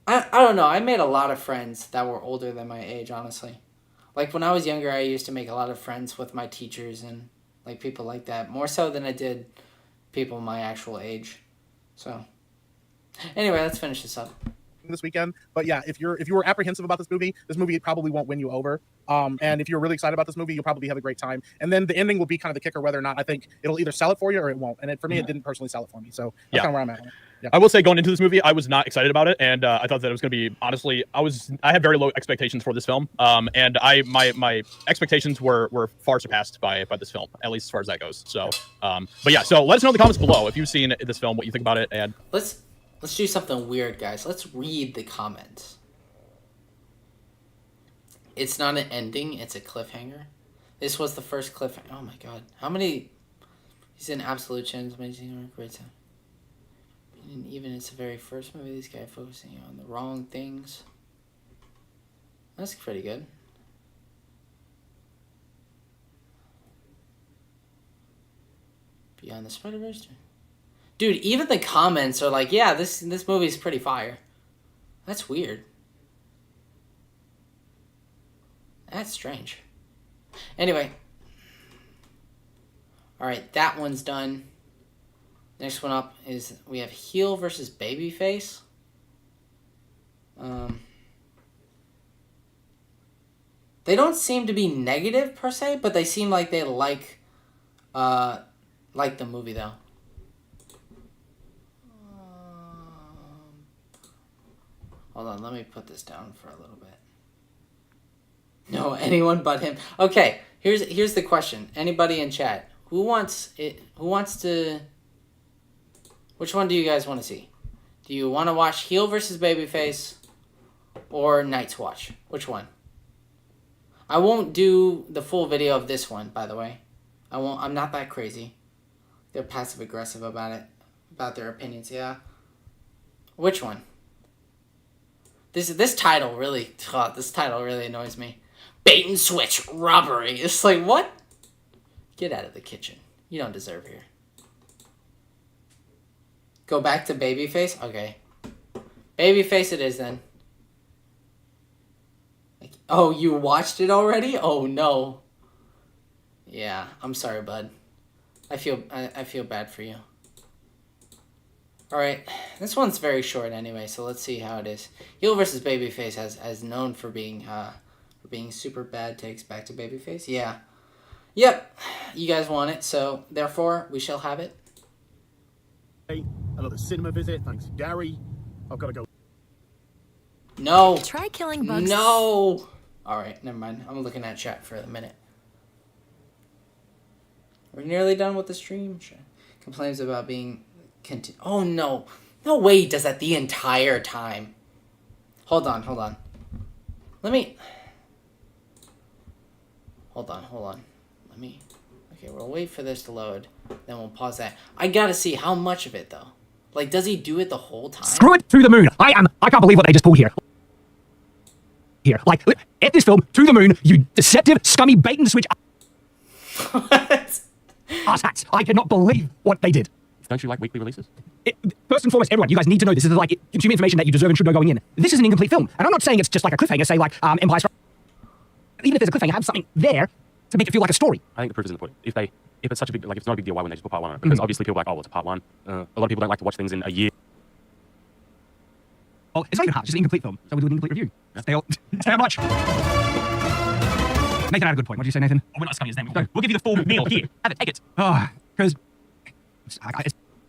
I don't know. I made a lot of friends that were older than my age, honestly. Like when I was younger, I used to make a lot of friends with my teachers and like people like that, more so than I did people my actual age. So anyway, let's finish this up.
This weekend. But yeah, if you were apprehensive about this movie probably won't win you over. And if you're really excited about this movie, you'll probably have a great time. And then the ending will be kind of the kicker, whether or not I think it'll either sell it for you or it won't. And for me, it didn't personally sell it for me. So that's kind of where I'm at on it. Yeah.
I will say, going into this movie, I was not excited about it, and I thought that it was going to be, honestly, I had very low expectations for this film, and my expectations were far surpassed by this film, at least as far as that goes. So, but yeah, so let us know in the comments below if you've seen this film, what you think about it, and
Let's do something weird, guys. Let's read the comments. It's not an ending, it's a cliffhanger. This was the first cliffhanger. Oh my god. How many... He's in absolute chins, amazing, great time. And even it's the very first movie, this guy focusing on the wrong things. That's pretty good. Beyond the Spider-Verse. Dude, even the comments are like, yeah, this movie's pretty fire. That's weird. That's strange. Anyway. Alright, that one's done. Next one up is we have heel versus babyface. They don't seem to be negative per se, but they seem like they like the movie though. Hold on, let me put this down for a little bit. No, anyone but him. Okay, here's the question. Anybody in chat, who wants to... Which one do you guys want to see? Do you want to watch heel versus babyface or Night's Watch? Which one? I won't do the full video of this one, by the way. I'm not that crazy. They're passive aggressive about it, about their opinions. Yeah. Which one? This title really annoys me. Bait and switch robbery. It's like, what? Get out of the kitchen. You don't deserve here. Go back to babyface? Okay. Babyface it is then. Oh, you watched it already? Oh no. Yeah, I'm sorry, bud. I feel bad for you. Alright, this one's very short anyway, so let's see how it is. Heel versus babyface as known for being super bad takes back to babyface. Yeah. Yep. You guys want it, so therefore we shall have it.
Another cinema visit, thanks Gary. I've got to go.
No.
Try killing bugs.
No. Alright, never mind. I'm looking at chat for a minute. We're nearly done with the stream. Complains about being... Oh no. No way he does that the entire time. Hold on. Let me... Hold on. Okay, we'll wait for this to load. Then we'll pause that. I gotta see how much of it, though. Like, does he do it the whole time?
Screw it through the moon. I can't believe what they just pulled here. Like, at this film, to the moon, you deceptive, scummy bait and switch...
What?
Arse-hats. I cannot believe what they did.
Don't you like weekly releases?
First and foremost, everyone, you guys need to know this. This is like consumer information that you deserve and should know going in. This is an incomplete film. And I'm not saying it's just like a cliffhanger, say like Empire Strikes. Even if there's a cliffhanger, have something there to make it feel like a story.
I think the proof is in the pudding. If it's such a big, like, if it's not a big deal, why wouldn't they just put part one on it? Because obviously people are like, oh, well, it's a part one. A lot of people don't like to watch things in a year.
Well, it's not even hard. It's just an incomplete film. So we'll do an incomplete review.
Yeah.
Stay how much? Nathan had a good point. What did you say, Nathan?
Oh, we're not scummy as them. We'll give you the full meal here. Have it, take it.
Oh, because...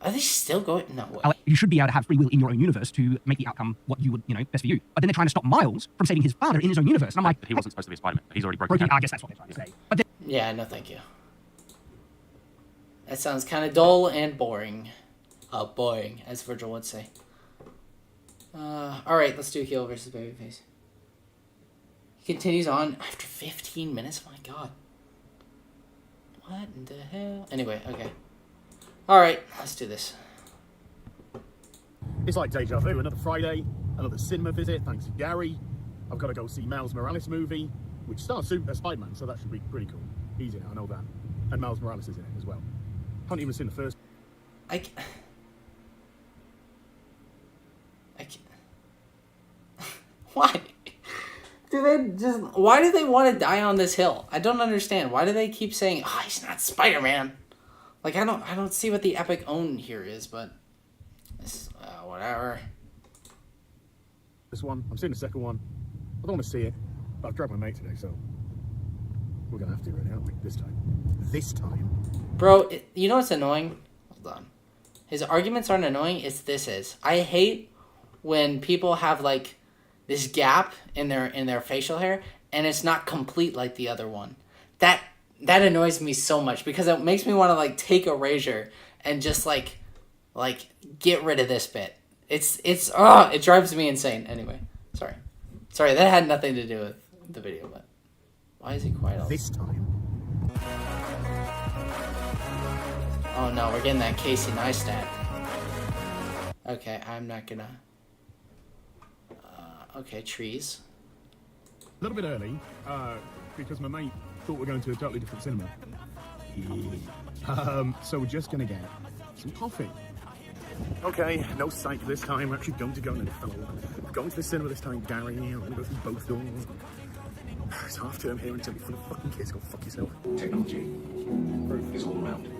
Are they still going? No way.
You should be able to have free will in your own universe to make the outcome what you would, best for you. But then they're trying to stop Miles from saving his father in his own universe. And I'm like...
But he wasn't supposed to be a Spider-Man. He's already broken.
I guess that's what they're trying to say. But then,
Yeah, no thank you. That sounds kind of dull and boring. Boring, as Virgil would say. Alright, let's do heel versus babyface. He continues on after 15 minutes? My god. What in the hell? Anyway, okay. Alright, let's do this.
It's like deja vu. Another Friday, another cinema visit, thanks to Gary. I've got to go see Miles Morales movie, which stars Spider-Man, so that should be pretty cool. He's in it, I know that. And Miles Morales is in it as well. Haven't even seen the first.
I can't. Why? Why do they want to die on this hill? I don't understand. Why do they keep saying, "Oh, he's not Spider-Man"? Like, I don't see what the epic own here is, but it's whatever.
This one, I'm seeing the second one. I don't want to see it, but I've dragged my mate today, so we're gonna have to, really, aren't we? This time.
Bro, you know what's annoying? Hold on. His arguments aren't annoying. It's this is. I hate when people have like this gap in their facial hair and it's not complete like the other one. That annoys me so much because it makes me want to like take a razor and just like get rid of this bit. It drives me insane. Anyway, sorry, that had nothing to do with the video, but why is he quiet all
this time?
Oh no, we're getting that Casey Neistat. Okay, I'm not gonna. Okay, trees.
A little bit early, because my mate thought we're going to a totally different cinema. So we're just gonna get some coffee. Okay, no psych this time. We're actually going to go in the going to the cinema this time, Gary. I'm gonna go through both doors. It's half term here until you're full of fucking kids. Go fuck yourself.
Technology is all around.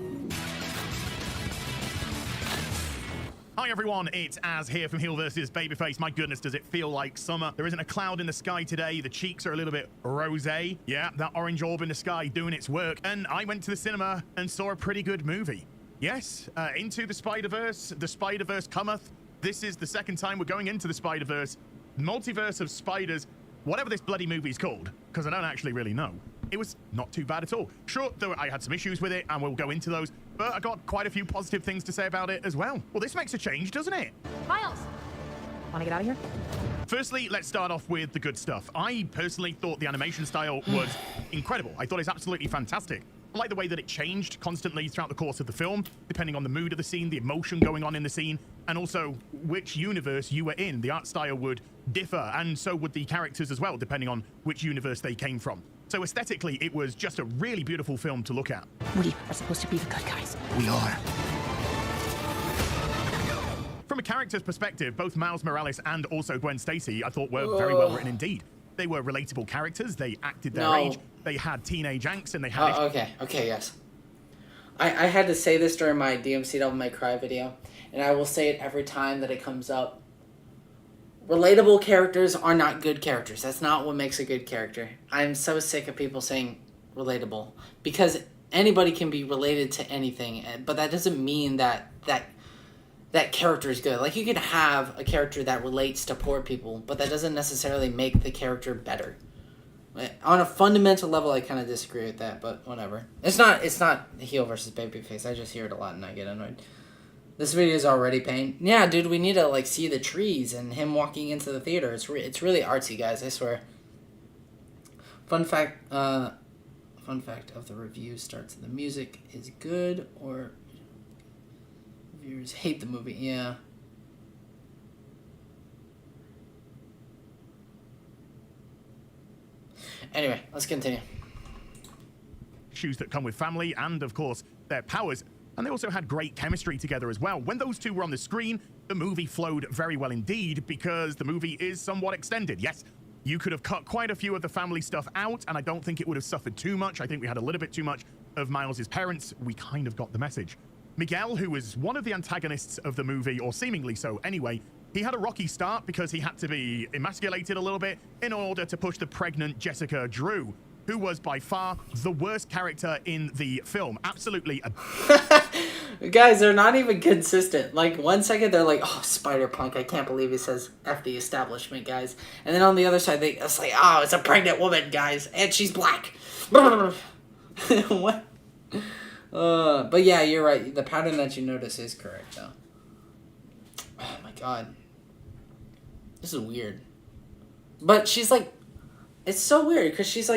Hi everyone, it's Az here from Heel vs. Babyface. My goodness, does it feel like summer. There isn't a cloud in the sky today. The cheeks are a little bit rosé. Yeah, that orange orb in the sky doing its work. And I went to the cinema and saw a pretty good movie. Yes, Into the Spider-Verse cometh. This is the second time we're going into the Spider-Verse. Multiverse of Spiders, whatever this bloody movie's called, because I don't actually really know. It was not too bad at all. Sure, though I had some issues with it, and we'll go into those, but I got quite a few positive things to say about it as well. Well, this makes a change, doesn't it?
Miles! Wanna get out of here?
Firstly, let's start off with the good stuff. I personally thought the animation style was incredible. I thought it's absolutely fantastic. I like the way that it changed constantly throughout the course of the film, depending on the mood of the scene, the emotion going on in the scene, and also which universe you were in. The art style would differ, and so would the characters as well, depending on which universe they came from. So aesthetically, it was just a really beautiful film to look at.
We are supposed to be the good guys.
We are.
From a character's perspective, both Miles Morales and also Gwen Stacy, I thought were very well written indeed. They were relatable characters, they acted their age, they had teenage angst, and they had...
Okay, yes. I had to say this during my DMC Devil May Cry video, and I will say it every time that it comes up. Relatable characters are not good characters. That's not what makes a good character. I'm so sick of people saying relatable. Because anybody can be related to anything, but that doesn't mean that character is good. Like, you can have a character that relates to poor people, but that doesn't necessarily make the character better. On a fundamental level, I kind of disagree with that, but whatever. It's not heel versus babyface. I just hear it a lot and I get annoyed. This video is already pain. Yeah, dude, we need to like see the trees and him walking into the theater. It's really artsy, guys. I swear. Fun fact of the review starts. The music is good or viewers hate the movie. Yeah. Anyway, let's continue.
Issues that come with family and, of course, their powers. And they also had great chemistry together as well. When those two were on the screen, the movie flowed very well indeed because the movie is somewhat extended. Yes, you could have cut quite a few of the family stuff out, and I don't think it would have suffered too much. I think we had a little bit too much of Miles's parents. We kind of got the message. Miguel, who was one of the antagonists of the movie, or seemingly so anyway, he had a rocky start because he had to be emasculated a little bit in order to push the pregnant Jessica Drew, who was by far the worst character in the film. Absolutely.
Guys, they're not even consistent. Like, 1 second they're like, oh, Spider-Punk, I can't believe he says F the establishment, guys. And then on the other side, it's like, oh, it's a pregnant woman, guys, and she's black. What? But yeah, you're right. The pattern that you notice is correct, though. Oh, my God. This is weird. But she's like, it's so weird, because she's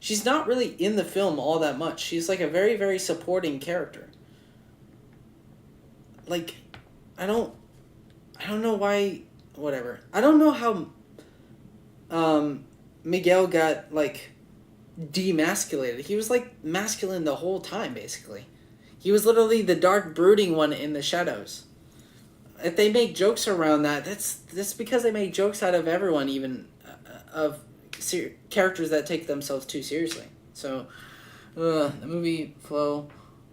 she's not really in the film all that much. She's like a very, very supporting character. Like, I don't know why, whatever. I don't know how Miguel got, like, demasculated. He was, like, masculine the whole time, basically. He was literally the dark, brooding one in the shadows. If they make jokes around that, that's because they make jokes out of everyone, even of characters that take themselves too seriously. So, the movie flow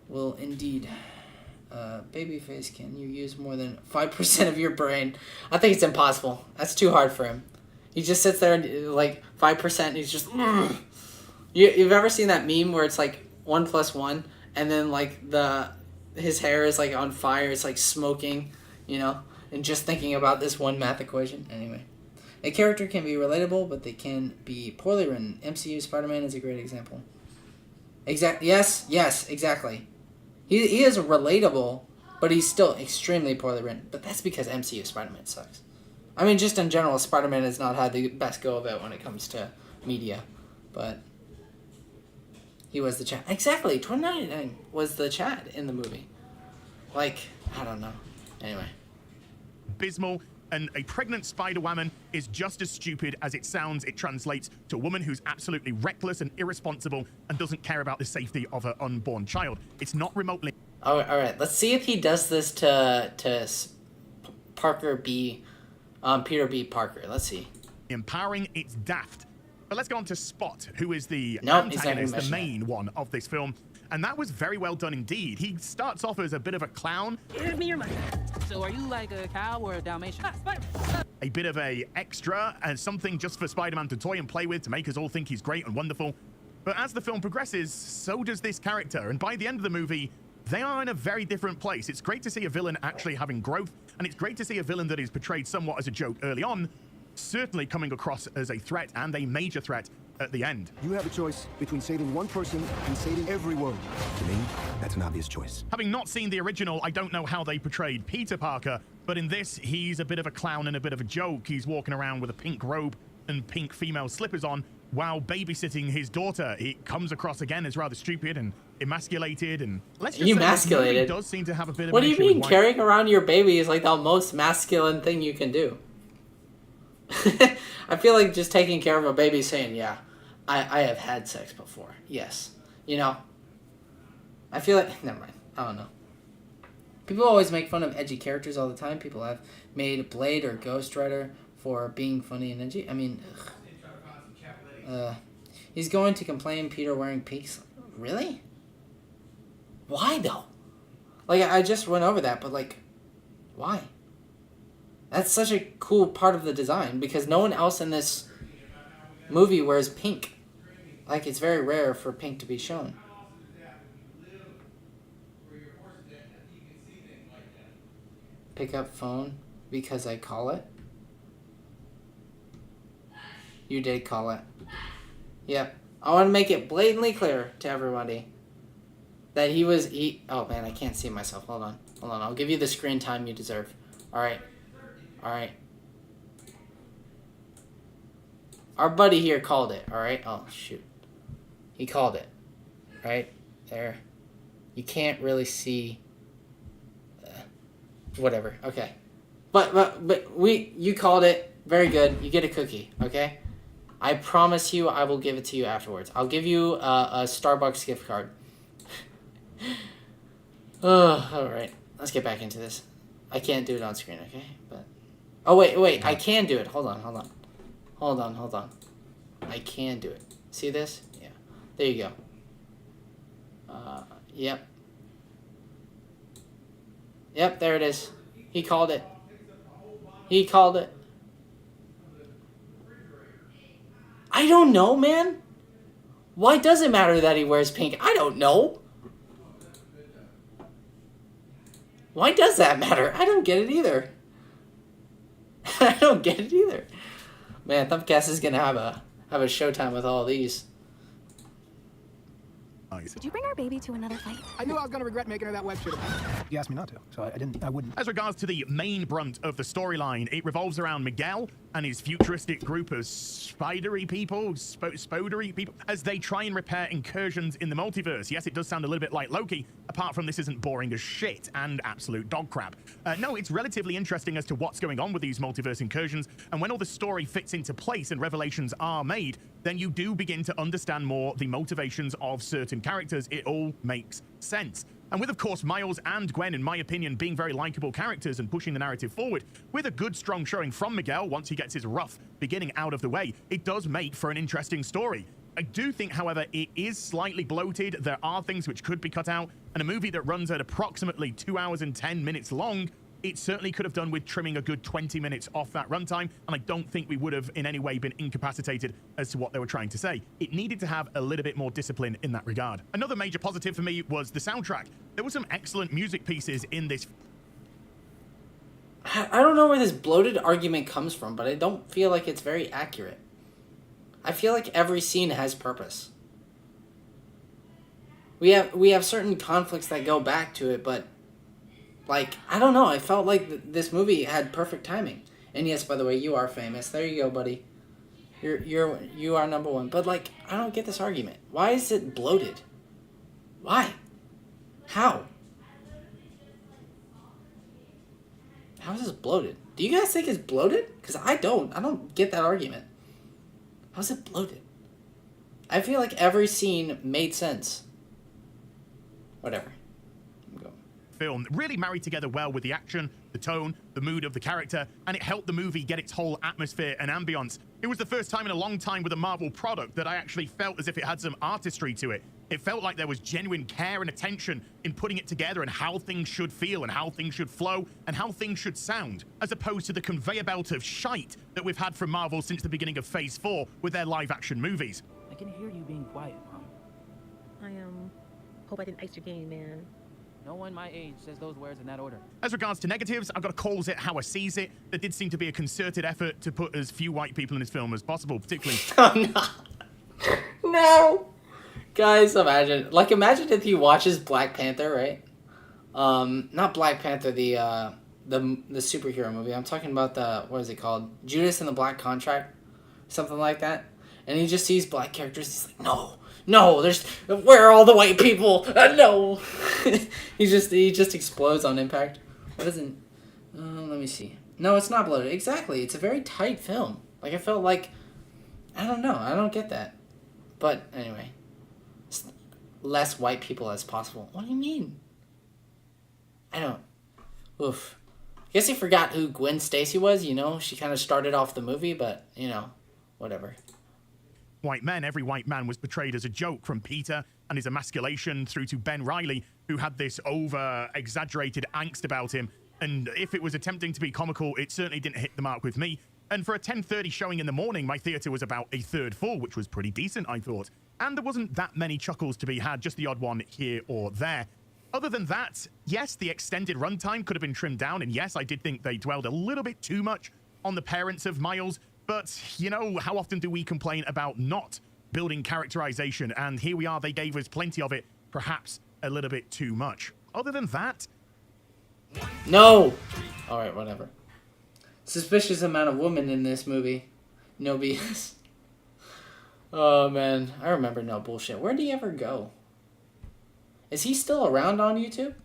will indeed... Babyface, can you use more than 5% of your brain? I think it's impossible. That's too hard for him. He just sits there and, like, 5%, and he's just... You've ever seen that meme where it's, like, 1 + 1, and then, like, his hair is, like, on fire, it's, like, smoking, you know? And just thinking about this one math equation. Anyway. A character can be relatable, but they can be poorly written. MCU Spider-Man is a great example. Yes, exactly. He is relatable, but he's still extremely poorly written. But that's because MCU Spider-Man sucks. I mean, just in general, Spider-Man has not had the best go of it when it comes to media. But he was the Chad. Exactly, 2099 was the Chad in the movie. Like, I don't know. Anyway.
Abysmal, and a pregnant Spider-Woman is just as stupid as it sounds. It translates to a woman who's absolutely reckless and irresponsible and doesn't care about the safety of her unborn child. It's not remotely...
All right. Let's see if he does this to Parker B. Peter B. Parker. Let's see.
Empowering, it's daft. But let's go on to Spot, who is the
Nope,
antagonist, the main one of this film. And that was very well done indeed. He starts off as a bit of a clown.
Give me your money. So are you like a cow or a Dalmatian?
A bit of a extra and something just for Spider-Man to toy and play with to make us all think he's great and wonderful. But as the film progresses, so does this character. And by the end of the movie, they are in a very different place. It's great to see a villain actually having growth. And it's great to see a villain that is portrayed somewhat as a joke early on, certainly coming across as a threat and a major threat at the end.
You have a choice between saving one person and saving every world. To me, that's an obvious choice.
Having not seen the original, I don't know how they portrayed Peter Parker, but in this, he's a bit of a clown and a bit of a joke. He's walking around with a pink robe and pink female slippers on while babysitting his daughter. It comes across again as rather stupid and emasculated, and let's just say this movie does seem to have a bit of
What
an
do you
issue
mean
with
carrying around your baby is like the most masculine thing you can do? I feel like just taking care of a baby saying, yeah, I have had sex before. Yes. You know? I feel like... Never mind. I don't know. People always make fun of edgy characters all the time. People have made Blade or Ghost Rider for being funny and edgy. I mean... he's going to complain Peter wearing pink... Really? Why, though? Like, I just went over that, but, like... Why? That's such a cool part of the design, because no one else in this movie wears pink. Like, it's very rare for pink to be shown. Pick up phone because I call it. You did call it. Yep. I want to make it blatantly clear to everybody that oh man, I can't see myself. Hold on. I'll give you the screen time you deserve. Alright. Our buddy here called it, alright? Oh, shoot. He called it. Right? There. You can't really see... whatever. Okay. But you called it. Very good. You get a cookie, okay? I promise you I will give it to you afterwards. I'll give you a Starbucks gift card. Alright. Let's get back into this. I can't do it on screen, okay? But oh, wait. I can do it. Hold on. I can do it. See this? Yeah. There you go. Yep. Yep, there it is. He called it. I don't know, man. Why does it matter that he wears pink? I don't know. Why does that matter? I don't get it either. Man, Thumbcast is gonna have a showtime with all these.
Did you bring our baby to another fight?
I knew I was going to regret making her that web shooter. You asked me not to, so I wouldn't.
As regards to the main brunt of the storyline, it revolves around Miguel, and his futuristic group of spidery people, spodery people, as they try and repair incursions in the multiverse. Yes, it does sound a little bit like Loki, apart from this isn't boring as shit and absolute dog crap. No, it's relatively interesting as to what's going on with these multiverse incursions, and when all the story fits into place and revelations are made, then you do begin to understand more the motivations of certain characters. It all makes sense. And with, of course, Miles and Gwen, in my opinion, being very likable characters and pushing the narrative forward, with a good, strong showing from Miguel once he gets his rough beginning out of the way, it does make for an interesting story. I do think, however, it is slightly bloated. There are things which could be cut out, and a movie that runs at approximately 2 hours and 10 minutes long, it certainly could have done with trimming a good 20 minutes off that runtime, and I don't think we would have in any way been incapacitated as to what they were trying to say. It needed to have a little bit more discipline in that regard. Another major positive for me was the soundtrack. There were some excellent music pieces in this.
I don't know where this bloated argument comes from, but I don't feel like it's very accurate. I feel like every scene has purpose. We have certain conflicts that go back to it, but like, I don't know, I felt like this movie had perfect timing. And yes, by the way, you are famous. There you go, buddy. You are number one. But like, I don't get this argument. Why is it bloated? Why? How? How is this bloated? Do you guys think it's bloated? Because I don't get that argument. How's it bloated? I feel like every scene made sense. Whatever.
Film really married together well with the action, the tone, the mood of the character, and it helped the movie get its whole atmosphere and ambience. It was the first time in a long time with a Marvel product that I actually felt as if it had some artistry to it. It felt like there was genuine care and attention in putting it together and how things should feel and how things should flow and how things should sound, as opposed to the conveyor belt of shite that we've had from Marvel since the beginning of Phase 4 with their live-action movies.
I can hear you being quiet, Mom.
I hope I didn't ice your game, man.
No one my age says those words in that order.
As regards to negatives, I've got to call it how I sees it. There did seem to be a concerted effort to put as few white people in this film as possible, particularly...
Oh, no. No! Guys, imagine if he watches Black Panther, right? Not Black Panther, the superhero movie. I'm talking about what is it called? Judas and the Black Contract? Something like that. And he just sees black characters, he's like, no, where are all the white people? No! he just explodes on impact. What isn't... let me see. No, it's not bloated. Exactly, it's a very tight film. Like, I felt like... I don't know, I don't get that. But, anyway. Less white people as possible. What do you mean? I don't... Oof. I guess he forgot who Gwen Stacy was, you know? She kind of started off the movie, but, you know, whatever.
White men, every white man was portrayed as a joke, from Peter and his emasculation through to Ben Reilly, who had this over-exaggerated angst about him. And if it was attempting to be comical, it certainly didn't hit the mark with me. And for a 10:30 showing in the morning, my theatre was about a third full, which was pretty decent, I thought. And there wasn't that many chuckles to be had, just the odd one here or there. Other than that, yes, the extended runtime could have been trimmed down, and yes, I did think they dwelled a little bit too much on the parents of Miles. But, you know, how often do we complain about not building characterization? And here we are, they gave us plenty of it, perhaps a little bit too much. Other than that...
No! Alright, whatever. Suspicious amount of women in this movie. No BS. Oh, man. I remember No Bullshit. Where'd he ever go? Is he still around on YouTube?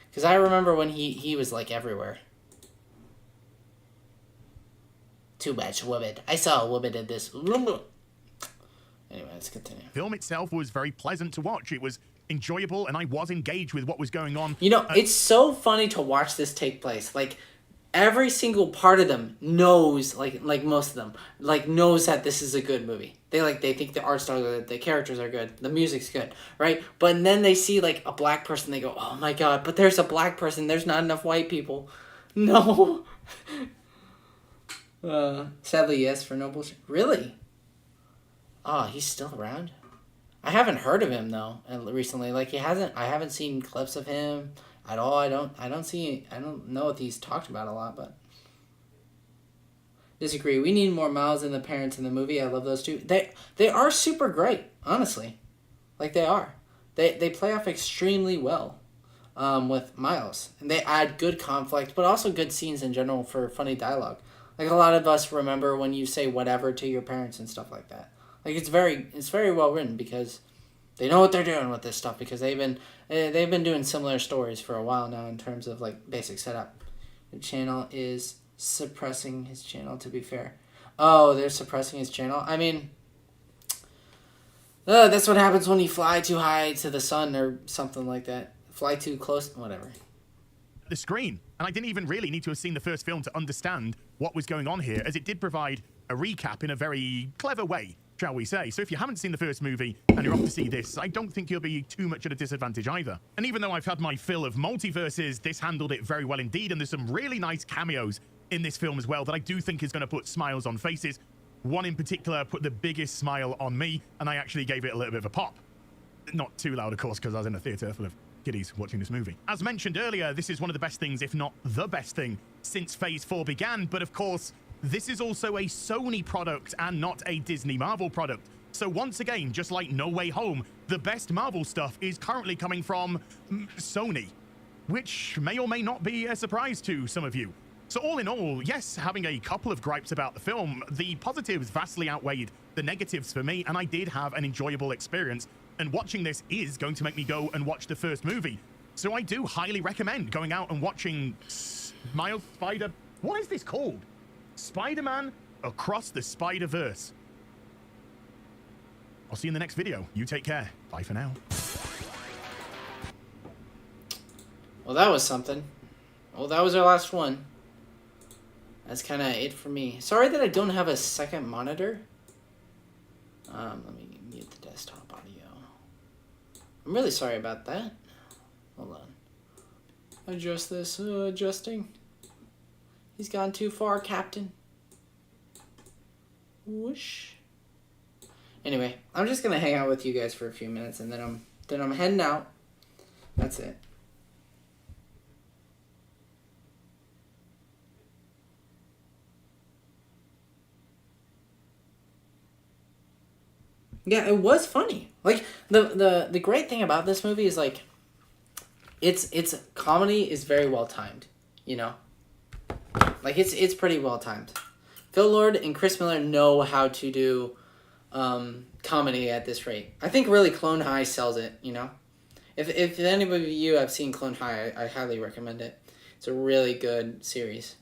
Because I remember when he was, like, everywhere. Too much woman. I saw a woman in this. Anyway, let's continue.
Film itself was very pleasant to watch. It was enjoyable, and I was engaged with what was going on.
You know, it's so funny to watch this take place. Like, every single part of them knows, like most of them, like, knows that this is a good movie. They think the art style is good, the characters are good, the music's good, right? But then they see, like, a black person, they go, oh my god, but there's a black person, there's not enough white people. No. Sadly, yes, for No Bullshit. Really? Oh, he's still around? I haven't heard of him, though, recently. Like, I haven't seen clips of him at all. I don't know if he's talked about a lot, but... Disagree. We need more Miles and the parents in the movie. I love those two. They are super great, honestly. Like, they are. They play off extremely well with Miles. And they add good conflict, but also good scenes in general for funny dialogue. Like a lot of us remember when you say whatever to your parents and stuff like that. Like it's very well written because they know what they're doing with this stuff because they've been doing similar stories for a while now in terms of like basic setup. The channel is suppressing his channel, to be fair. Oh, they're suppressing his channel? I mean, that's what happens when you fly too high to the sun or something like that. Fly too close, whatever.
The screen. And I didn't even really need to have seen the first film to understand what was going on here, as it did provide a recap in a very clever way, shall we say. So if you haven't seen the first movie and you're off to see this, I don't think you'll be too much at a disadvantage either. And even though I've had my fill of multiverses, this handled it very well indeed, and there's some really nice cameos in this film as well that I do think is going to put smiles on faces. One in particular put the biggest smile on me, and I actually gave it a little bit of a pop. Not too loud, of course, because I was in a theatre full of kiddies watching this movie. As mentioned earlier, this is one of the best things, if not the best thing, since Phase 4 began, but of course, this is also a Sony product and not a Disney Marvel product. So once again, just like No Way Home, the best Marvel stuff is currently coming from Sony, which may or may not be a surprise to some of you. So all in all, yes, having a couple of gripes about the film, the positives vastly outweighed the negatives for me, and I did have an enjoyable experience. And watching this is going to make me go and watch the first movie. So I do highly recommend going out and watching Miles Spider... What is this called? Spider-Man Across the Spider-Verse. I'll see you in the next video. You take care. Bye for now.
Well, that was something. Well, that was our last one. That's kind of it for me. Sorry that I don't have a second monitor. Let me mute the desktop audio. I'm really sorry about that. Hold on. Adjust this. Adjusting. He's gone too far, Captain. Whoosh. Anyway, I'm just gonna hang out with you guys for a few minutes, and then I'm heading out. That's it. Yeah, it was funny. Like the great thing about this movie is like its comedy is very well timed, you know? Like it's pretty well timed. Phil Lord and Chris Miller know how to do comedy at this rate. I think really Clone High sells it, you know? If anybody of you have seen Clone High, I highly recommend it. It's a really good series.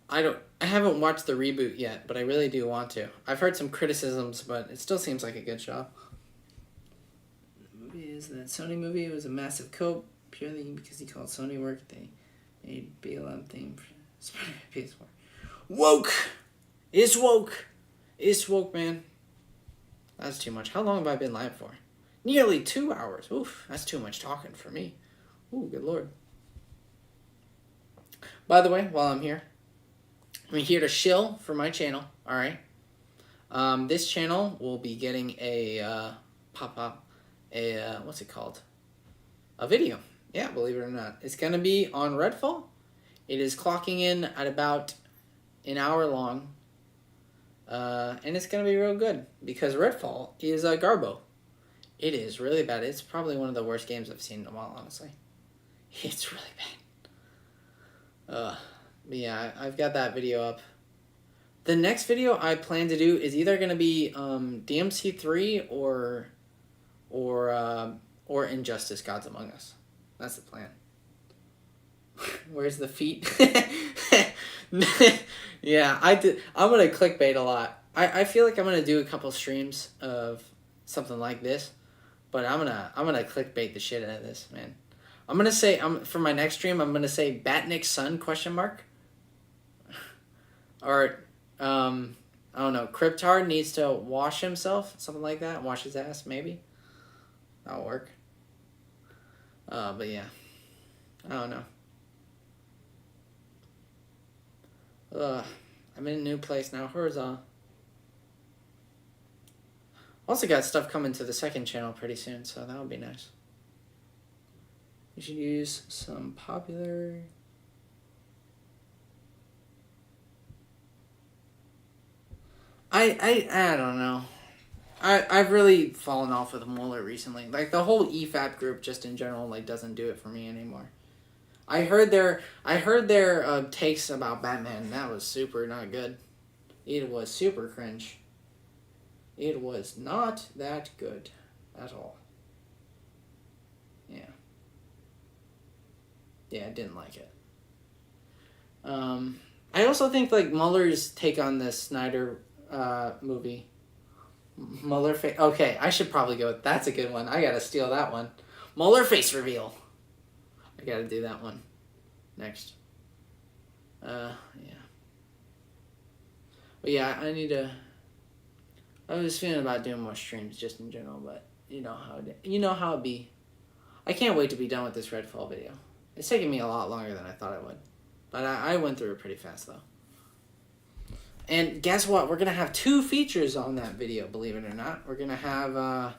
I haven't watched the reboot yet, but I really do want to. I've heard some criticisms, but it still seems like a good show. The movie is that Sony movie. It was a massive coup, purely because he called Sony work. They made BLM theme for Spider-Man PS4. Woke! It's woke! It's woke, man. That's too much. How long have I been live for? Nearly 2 hours. Oof, that's too much talking for me. Ooh, good lord. By the way, while I'm here, I'm here to shill for my channel, alright? This channel will be getting a what's it called? A video. Yeah, believe it or not. It's going to be on Redfall. It is clocking in at about an hour long. And it's going to be real good because Redfall is a garbo. It is really bad. It's probably one of the worst games I've seen in a while, honestly. It's really bad. But yeah, I've got that video up. The next video I plan to do is either going to be DMC3 or Injustice: Gods Among Us. That's the plan. Where's the feet? Yeah, I'm going to clickbait a lot. I feel like I'm going to do a couple streams of something like this, but I'm going to clickbait the shit out of this, man. I'm going to say for my next stream I'm going to say Batnick's son ? Or, I don't know, Cryptard needs to wash himself, something like that, wash his ass, maybe. That'll work. But yeah, I don't know. I'm in a new place now, Hurzah. Also got stuff coming to the second channel pretty soon, so that would be nice. You should use some popular... I don't know. I've really fallen off with Mueller recently. Like, the whole EFAP group, just in general, like, doesn't do it for me anymore. I heard their takes about Batman. And that was super not good. It was super cringe. It was not that good at all. Yeah. Yeah, I didn't like it. I also think like Mueller's take on the Snyder movie. Mueller face. Okay, I should probably go with that's a good one. I gotta steal that one. Mueller face reveal. I gotta do that one next. Yeah. But yeah, I need to. I was feeling about doing more streams just in general, but you know how it be. I can't wait to be done with this Redfall video. It's taking me a lot longer than I thought it would, but I went through it pretty fast though. And guess what? We're going to have 2 features on that video, believe it or not. We're going to have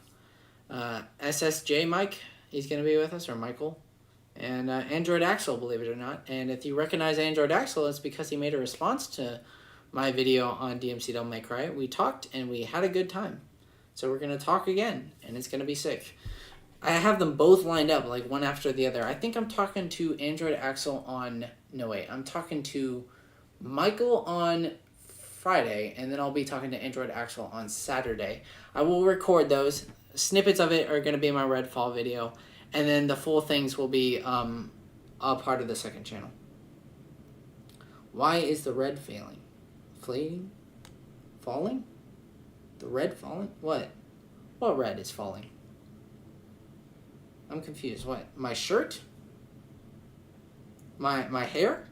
SSJ Mike. He's going to be with us, or Michael. And Android Axel, believe it or not. And if you recognize Android Axel, it's because he made a response to my video on DMC Devil May Cry. We talked, and we had a good time. So we're going to talk again, and it's going to be sick. I have them both lined up, like one after the other. I think I'm talking to Android Axel on... No, wait. I'm talking to Michael on Friday, and then I'll be talking to Android Axel on Saturday. I will record those. Snippets of it are going to be in my Redfall video, and then the full things will be a part of the second channel. Why is the red failing? Fading? Falling? The red falling? What? What red is falling? I'm confused. What? My shirt? My hair?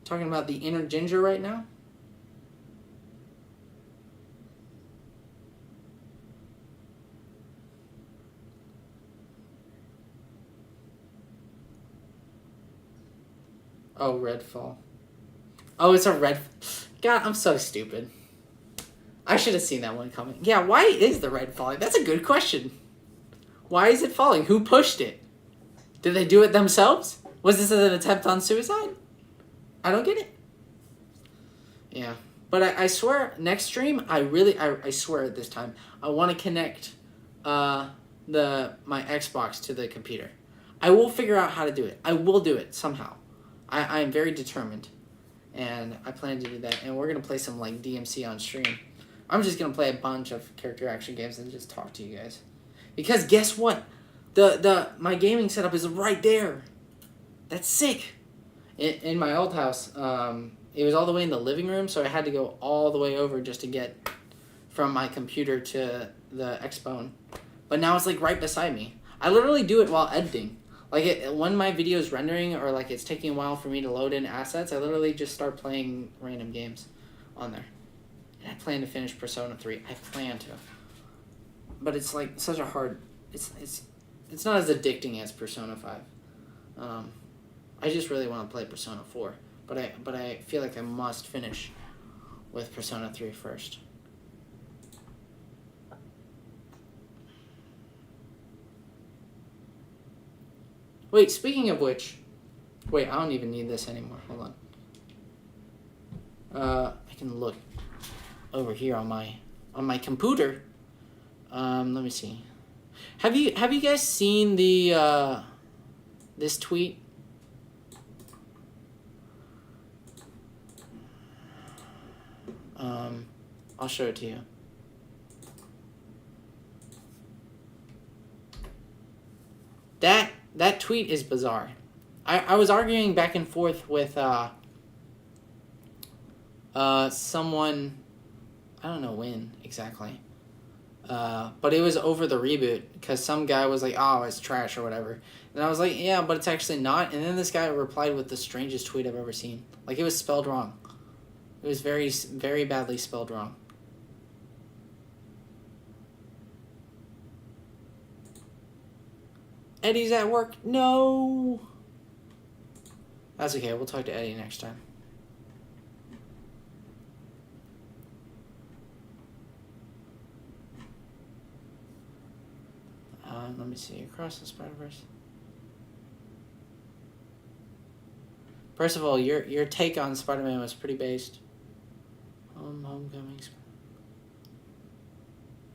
Talking about the inner ginger right now? Oh, Redfall. Oh, it's a red... God, I'm so stupid. I should have seen that one coming. Yeah, why is the red falling? That's a good question. Why is it falling? Who pushed it? Did they do it themselves? Was this an attempt on suicide? I don't get it. Yeah. But I swear, next stream, I swear this time, I want to connect my Xbox to the computer. I will figure out how to do it. I will do it somehow. I am very determined. And I plan to do that. And we're going to play some like DMC on stream. I'm just going to play a bunch of character action games and just talk to you guys. Because guess what? My gaming setup is right there. That's sick. In my old house, it was all the way in the living room, so I had to go all the way over just to get from my computer to the Xbone. But now it's like right beside me. I literally do it while editing. Like when my video is rendering or like it's taking a while for me to load in assets, I literally just start playing random games on there. And I plan to finish Persona 3. I plan to. But it's like such a hard... It's not as addicting as Persona 5. I just really want to play Persona 4. But I feel like I must finish with Persona 3 first. Wait, speaking of which... Wait, I don't even need this anymore. Hold on. I can look over here on my computer. Let me see. Have you guys seen the this tweet? I'll show it to you. That tweet is bizarre. I was arguing back and forth with someone, I don't know when exactly. But it was over the reboot because some guy was like, oh, it's trash or whatever. And I was like, yeah, but it's actually not. And then this guy replied with the strangest tweet I've ever seen. Like, it was spelled wrong. It was very, very badly spelled wrong. Eddie's at work. No. That's okay. We'll talk to Eddie next time. Let me see. Across the Spider-Verse. First of all, your take on Spider-Man was pretty based. Homecoming.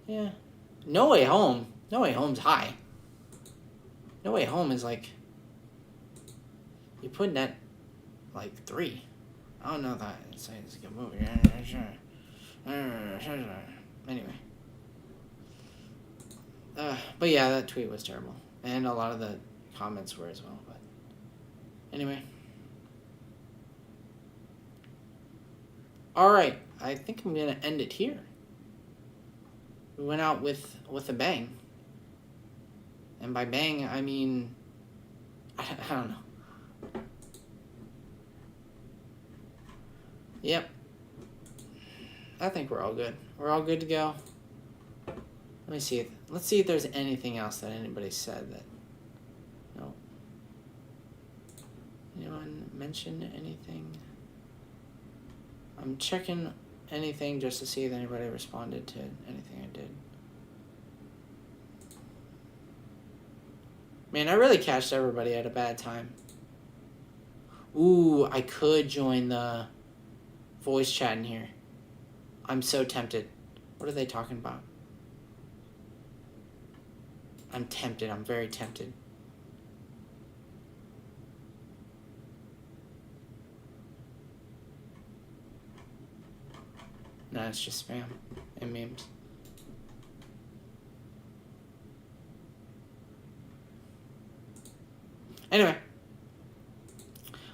Yeah. No Way Home. No Way Home's high. No Way Home is like You put Net like 3. I don't know that. It's a good movie. Anyway. But yeah, that tweet was terrible. And a lot of the comments were as well. But anyway. Alright. I think I'm going to end it here. We went out with a bang. And by bang, I mean... I don't know. Yep. I think we're all good. We're all good to go. Let me see. Let's see if there's anything else that anybody said that... No. Anyone mention anything? I'm checking anything just to see if anybody responded to anything I did. Man, I really catched everybody at a bad time. Ooh, I could join the voice chat in here. I'm so tempted. What are they talking about? I'm tempted. I'm very tempted. No, it's just spam and memes. Anyway,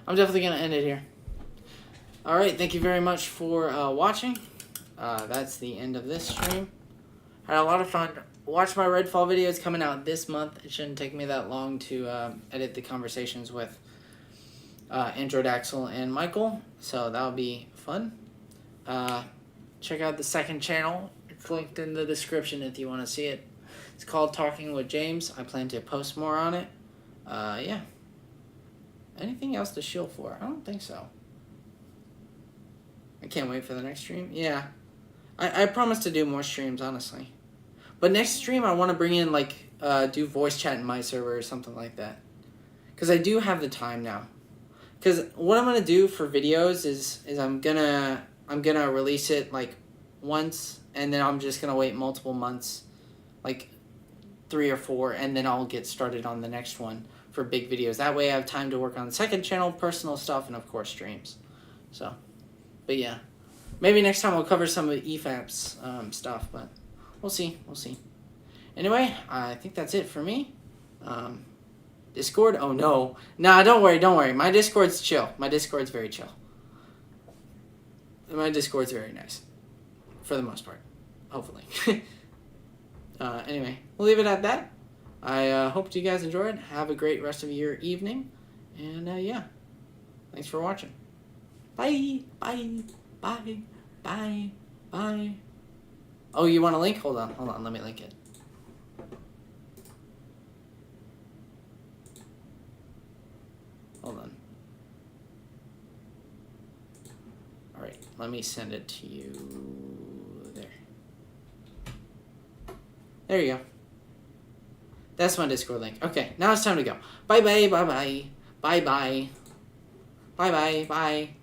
I'm definitely going to end it here. Alright, thank you very much for watching. That's the end of this stream. Had a lot of fun. Watch my Redfall videos coming out this month. It shouldn't take me that long to edit the conversations with Android Axel and Michael. So that'll be fun. Check out the second channel. It's linked in the description if you want to see it. It's called Talking with James. I plan to post more on it. Yeah. Anything else to shill for? I don't think so. I can't wait for the next stream. Yeah. I promise to do more streams, honestly. But next stream, I want to bring in, like, do voice chat in my server or something like that. Because I do have the time now. Because what I'm going to do for videos is I'm gonna release it, like, once. And then I'm just going to wait multiple months. Like, 3 or 4. And then I'll get started on the next one for big videos. That way I have time to work on the second channel, personal stuff, and, of course, streams. So, but yeah. Maybe next time we'll cover some of EFAP's stuff, but we'll see. We'll see. Anyway, I think that's it for me. Discord? Oh, no. Nah, don't worry, don't worry. My Discord's chill. My Discord's very chill. My Discord's very nice. For the most part. Hopefully. Anyway, we'll leave it at that. I hope you guys enjoyed. Have a great rest of your evening. And, yeah. Thanks for watching. Bye. Bye. Bye. Bye. Bye. Oh, you want a link? Hold on. Hold on. Let me link it. Hold on. Alright. Let me send it to you. There. There you go. That's my Discord link. Okay. Now it's time to go. Bye-bye. Bye-bye. Bye-bye. Bye-bye. Bye.